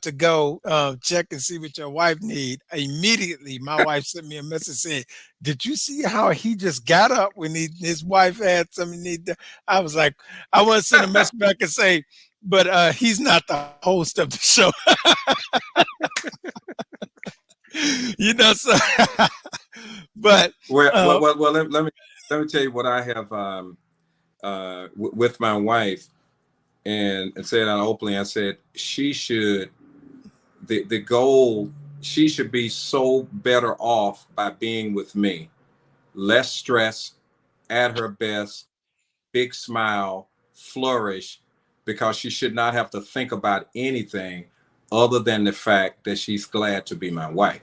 to go check and see what your wife need, immediately my wife sent me a message saying, "Did you see how he just got up when his wife had something he need?" I was like, I want to send a message back and say, but he's not the host of the show, So, but Well, well, uh, well, well let me tell you what I have with my wife, and said out openly. I said she should the goal. She should be so better off by being with me, less stress, at her best, big smile, flourish, because she should not have to think about anything other than the fact that she's glad to be my wife.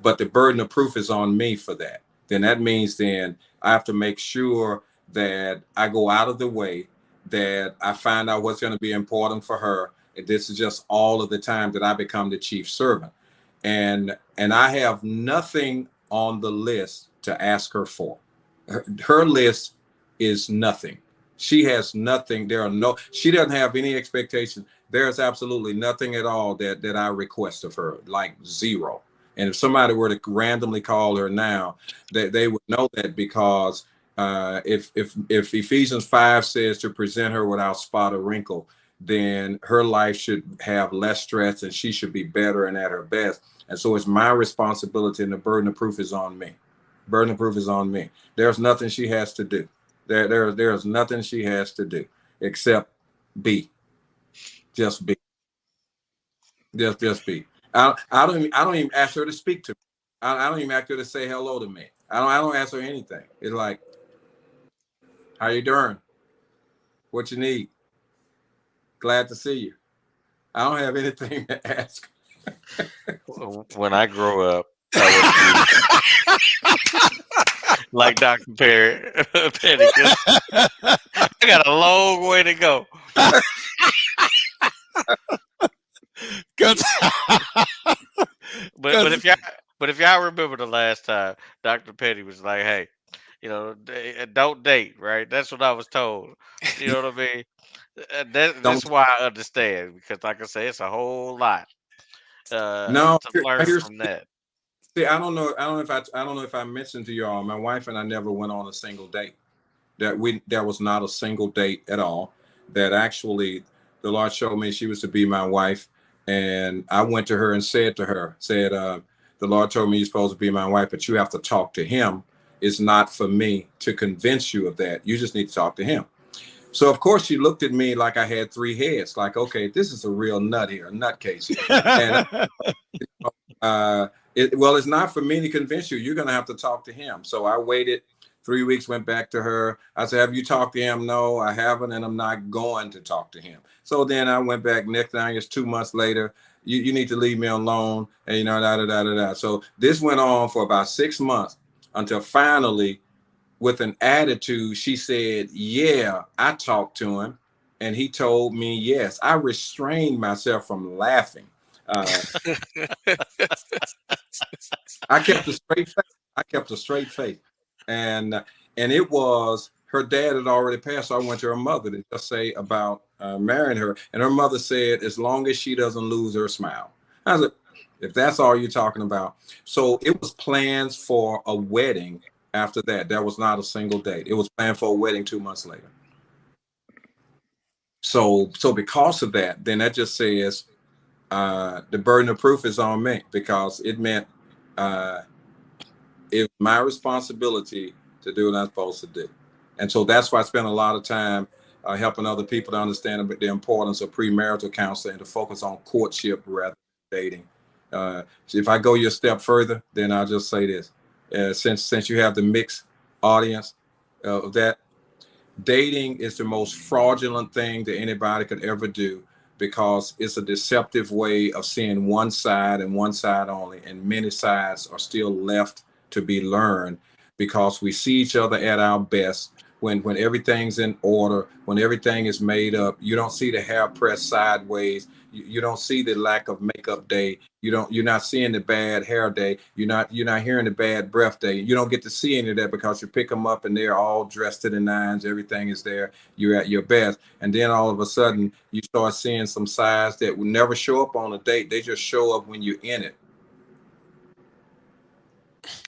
But the burden of proof is on me for that. Then that means then I have to make sure that I go out of the way, that I find out what's going to be important for her. This is just all of the time that I become the chief servant. And I have nothing on the list to ask her for. Her list is nothing. She has nothing. She doesn't have any expectations. There's absolutely nothing at all that I request of her, like zero. And if somebody were to randomly call her now, they would know that, because if Ephesians 5 says to present her without spot or wrinkle, then her life should have less stress and she should be better and at her best. And so it's my responsibility, and the burden of proof is on me. Burden of proof is on me. There's nothing she has to do. There's nothing she has to do except be. Just be. Just be. I don't even ask her to speak to me. I don't even ask her to say hello to me. I don't ask her anything. It's like, how you doing? What you need? Glad to see you. I don't have anything to ask. when I grow up, I would be like Dr. Petty. 'Cause I got a long way to go. 'cause- But 'cause- if y'all remember the last time Dr. Petty was like, "Hey, don't date," right? That's what I was told. You know what I mean? That's Don't. why I understand, because, like I say, it's a whole lot No. to learn Here's from that. See. I don't know if I mentioned to y'all. My wife and I never went on a single date. There was not a single date at all. That actually the Lord showed me she was to be my wife, and I went to her and said to her, the Lord told me you're supposed to be my wife, but you have to talk to him. It's not for me to convince you of that. You just need to talk to him. So of course she looked at me like I had three heads. Like, okay, this is a real nut here, a nutcase here. And uh, it's not for me to convince you. You're going to have to talk to him. So I waited 3 weeks, went back to her. I said, have you talked to him? No, I haven't, and I'm not going to talk to him. So then I went back. Next thing is 2 months later. You need to leave me alone. And da da da da da. So this went on for about 6 months, until finally, with an attitude, she said, yeah, I talked to him, and he told me yes. I restrained myself from laughing. Uh, I kept a straight face. I kept a straight face, and it was her dad had already passed. So I went to her mother to just say about marrying her, and her mother said, as long as she doesn't lose her smile. I said, if that's all you're talking about. So it was plans for a wedding. After that, there was not a single date. It was planned for a wedding 2 months later. So because of that, then that just says the burden of proof is on me, because it meant it's my responsibility to do what I'm supposed to do. And so that's why I spent a lot of time helping other people to understand the importance of premarital counseling and to focus on courtship rather than dating. So if I go you a step further, then I'll just say this: since you have the mixed audience of that, dating is the most fraudulent thing that anybody could ever do because it's a deceptive way of seeing one side and one side only, and many sides are still left to be learned because we see each other at our best when everything's in order, when everything is made up. You don't see the hair pressed sideways. You don't see the lack of makeup day. You're not seeing the bad hair day. You're not hearing the bad breath day. You don't get to see any of that because you pick them up and they're all dressed to the nines. Everything is there. You're at your best. And then all of a sudden you start seeing some sides that will never show up on a date. They just show up when you're in it.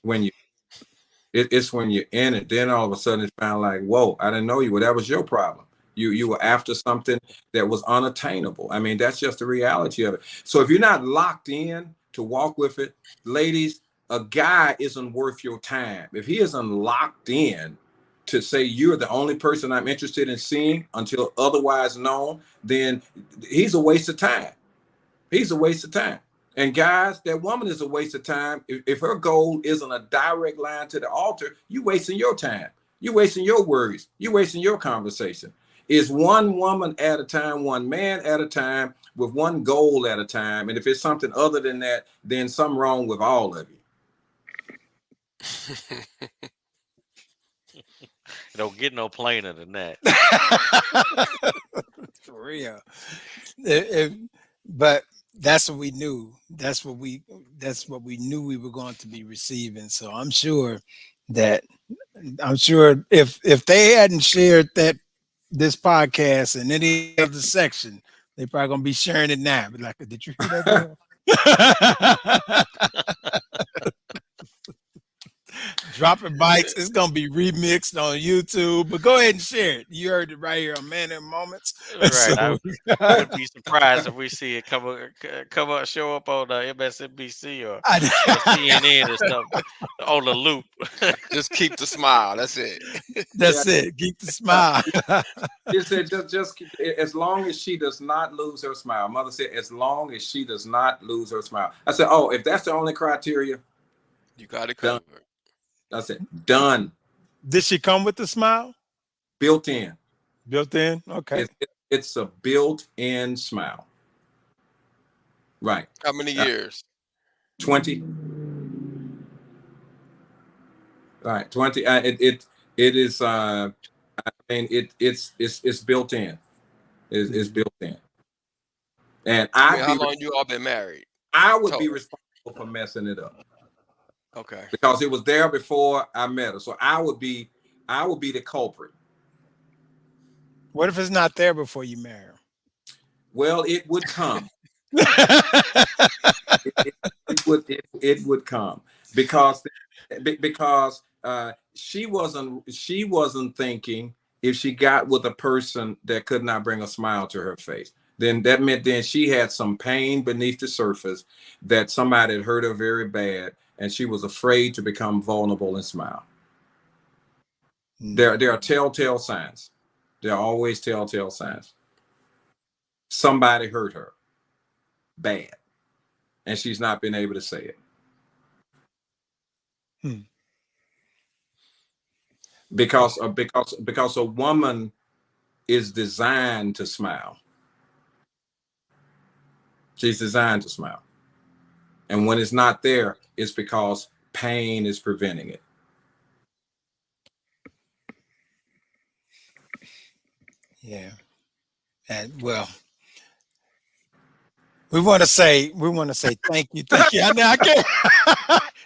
When you it's when you're in it, then all of a sudden it's found like, whoa, I didn't know you. Well, that was your problem. You were after something that was unattainable. I mean, that's just the reality of it. So if you're not locked in to walk with it, ladies, a guy isn't worth your time. If he isn't locked in to say you're the only person I'm interested in seeing until otherwise known, then he's a waste of time. He's a waste of time. And guys, that woman is a waste of time. If her goal isn't a direct line to the altar, you wasting your time. You wasting your words. You wasting your conversation. It's one woman at a time, one man at a time, with one goal at a time. And if it's something other than that, then something wrong with all of you. It don't get no plainer than that. For real. But that's what we knew. That's what we knew we were going to be receiving. So I'm sure if they hadn't shared this podcast in any other section, they probably gonna be sharing it now. But like, did you hear that girl? Dropping bites. It's gonna be remixed on YouTube, but go ahead and share it. You heard it right here on Man in Moments. Right. So, I wouldn't be surprised if we see it come up, show up on MSNBC or CNN or something on the loop. Just keep the smile. That's it. That's it. Keep the smile. She said, just as long as she does not lose her smile. Mother said, as long as she does not lose her smile. I said, oh, if that's the only criteria, You got it done. covered. I said, done. Did she come with the smile? Built in. Built in? Okay. It's a built-in smile. Right. How many years? 20. Right. 20. It is I mean it's built in. It's built in. And How long you all been married? I would be Total. responsible for messing it up Okay. because it was there before I met her. So I would be the culprit. What if it's not there before you marry her? Well, it would come. It would come because she wasn't thinking if she got with a person that could not bring a smile to her face, then that meant then she had some pain beneath the surface that somebody had hurt her very bad, and she was afraid to become vulnerable and smile. There are telltale signs. There are always telltale signs. Somebody hurt her bad, and she's not been able to say it. Because a woman is designed to smile. She's designed to smile. And when it's not there, it's because pain is preventing it. Yeah. And well, we want to say thank you. I mean, I can't.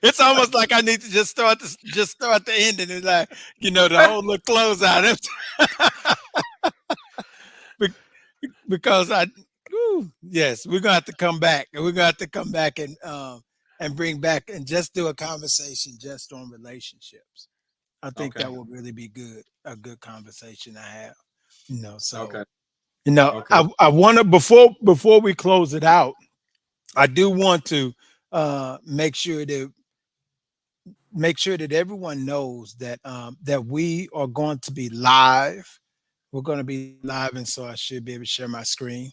It's almost like I need to just start the ending. It's like, the whole little close out. Because yes, we're gonna have to come back, and we're gonna have to come back and bring back and just do a conversation just on relationships. I think that will really be a good conversation to have. So Okay. okay. I want to before we close it out, I do want to make sure that everyone knows that that we are going to be live we're going to be live, and so I should be able to share my screen.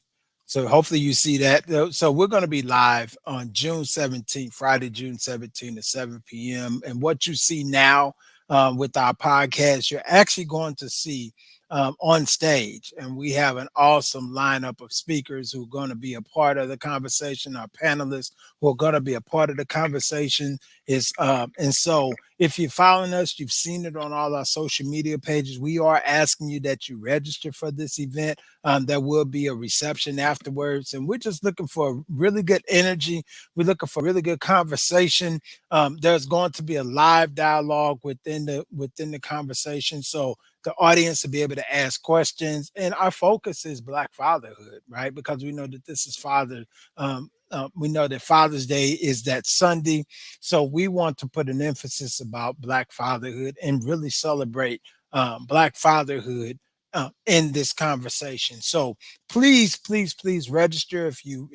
So hopefully you see that. So we're going to be live on June 17th, Friday, June 17th at 7 p.m. And what you see now with our podcast, you're actually going to see on stage. And we have an awesome lineup of speakers who are going to be a part of the conversation, our panelists who are going to be a part of the conversation. And so if you're following us, you've seen it on all our social media pages. We are asking you that you register for this event. There will be a reception afterwards, and we're just looking for really good energy. We're looking for really good conversation. There's going to be a live dialogue within the conversation, so the audience will be able to ask questions. And our focus is Black fatherhood, right? Because we know that this is we know that Father's Day is that Sunday. So we want to put an emphasis about Black fatherhood and really celebrate Black fatherhood in this conversation. So please, please, please register. If you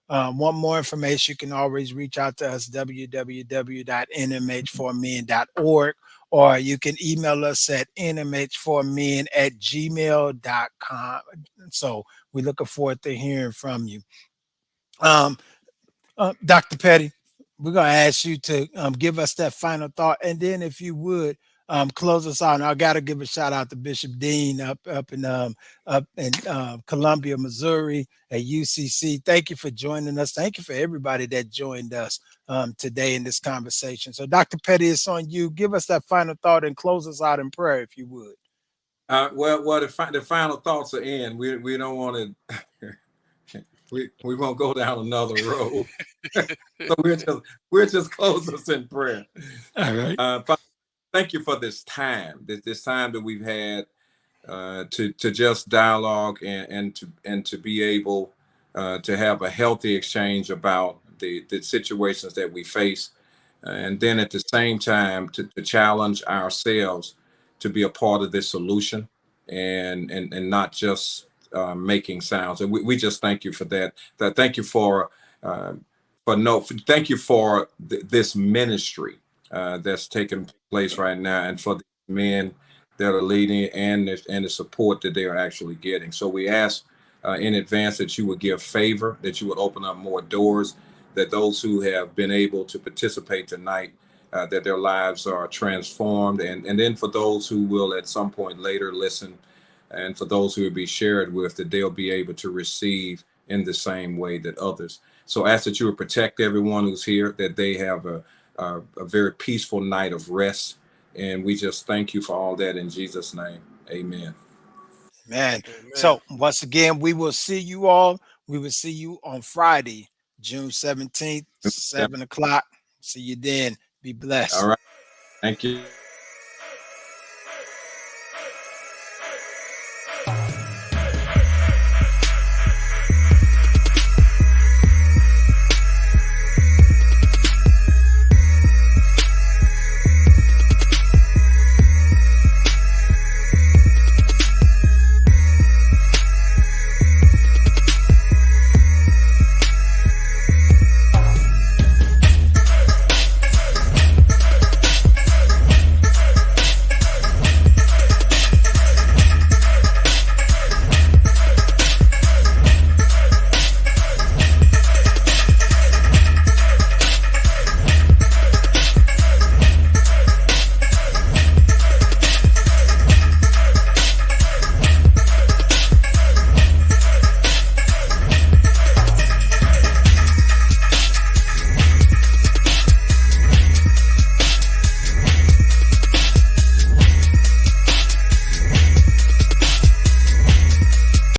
want more information, you can always reach out to us, www.nmh4men.org, or you can email us at nmh4men@gmail.com. So we're looking forward to hearing from you. Um, Dr. Petty, we're going to ask you to give us that final thought. And then if you would close us out. And I got to give a shout out to Bishop Dean up in Columbia, Missouri at UCC. Thank you for joining us. Thank you for everybody that joined us today in this conversation. So Dr. Petty, it's on you. Give us that final thought and close us out in prayer, if you would. Well, the final thoughts are in. We don't want to we won't go down another road. So we'll just close us in prayer. All right. Father, thank you for this time, this time that we've had to just dialogue and to be able to have a healthy exchange about the situations that we face, and then at the same time to challenge ourselves to be a part of this solution and not just making sounds. And we just thank you for that. Thank you uh, thank you for this ministry that's taking place right now, and for the men that are leading and the support that they are actually getting. So we ask in advance that you would give favor, that you would open up more doors, that those who have been able to participate tonight, that their lives are transformed. And then for those who will at some point later listen, and for those who will be shared with, that they'll be able to receive in the same way that others. So ask that you would protect everyone who's here, that they have a very peaceful night of rest. And we just thank you for all that in Jesus' name. Amen. Man. Amen. So once again, we will see you all. We will see you on Friday, June 17th, 7 o'clock. See you then. Be All blessed. right. Thank you.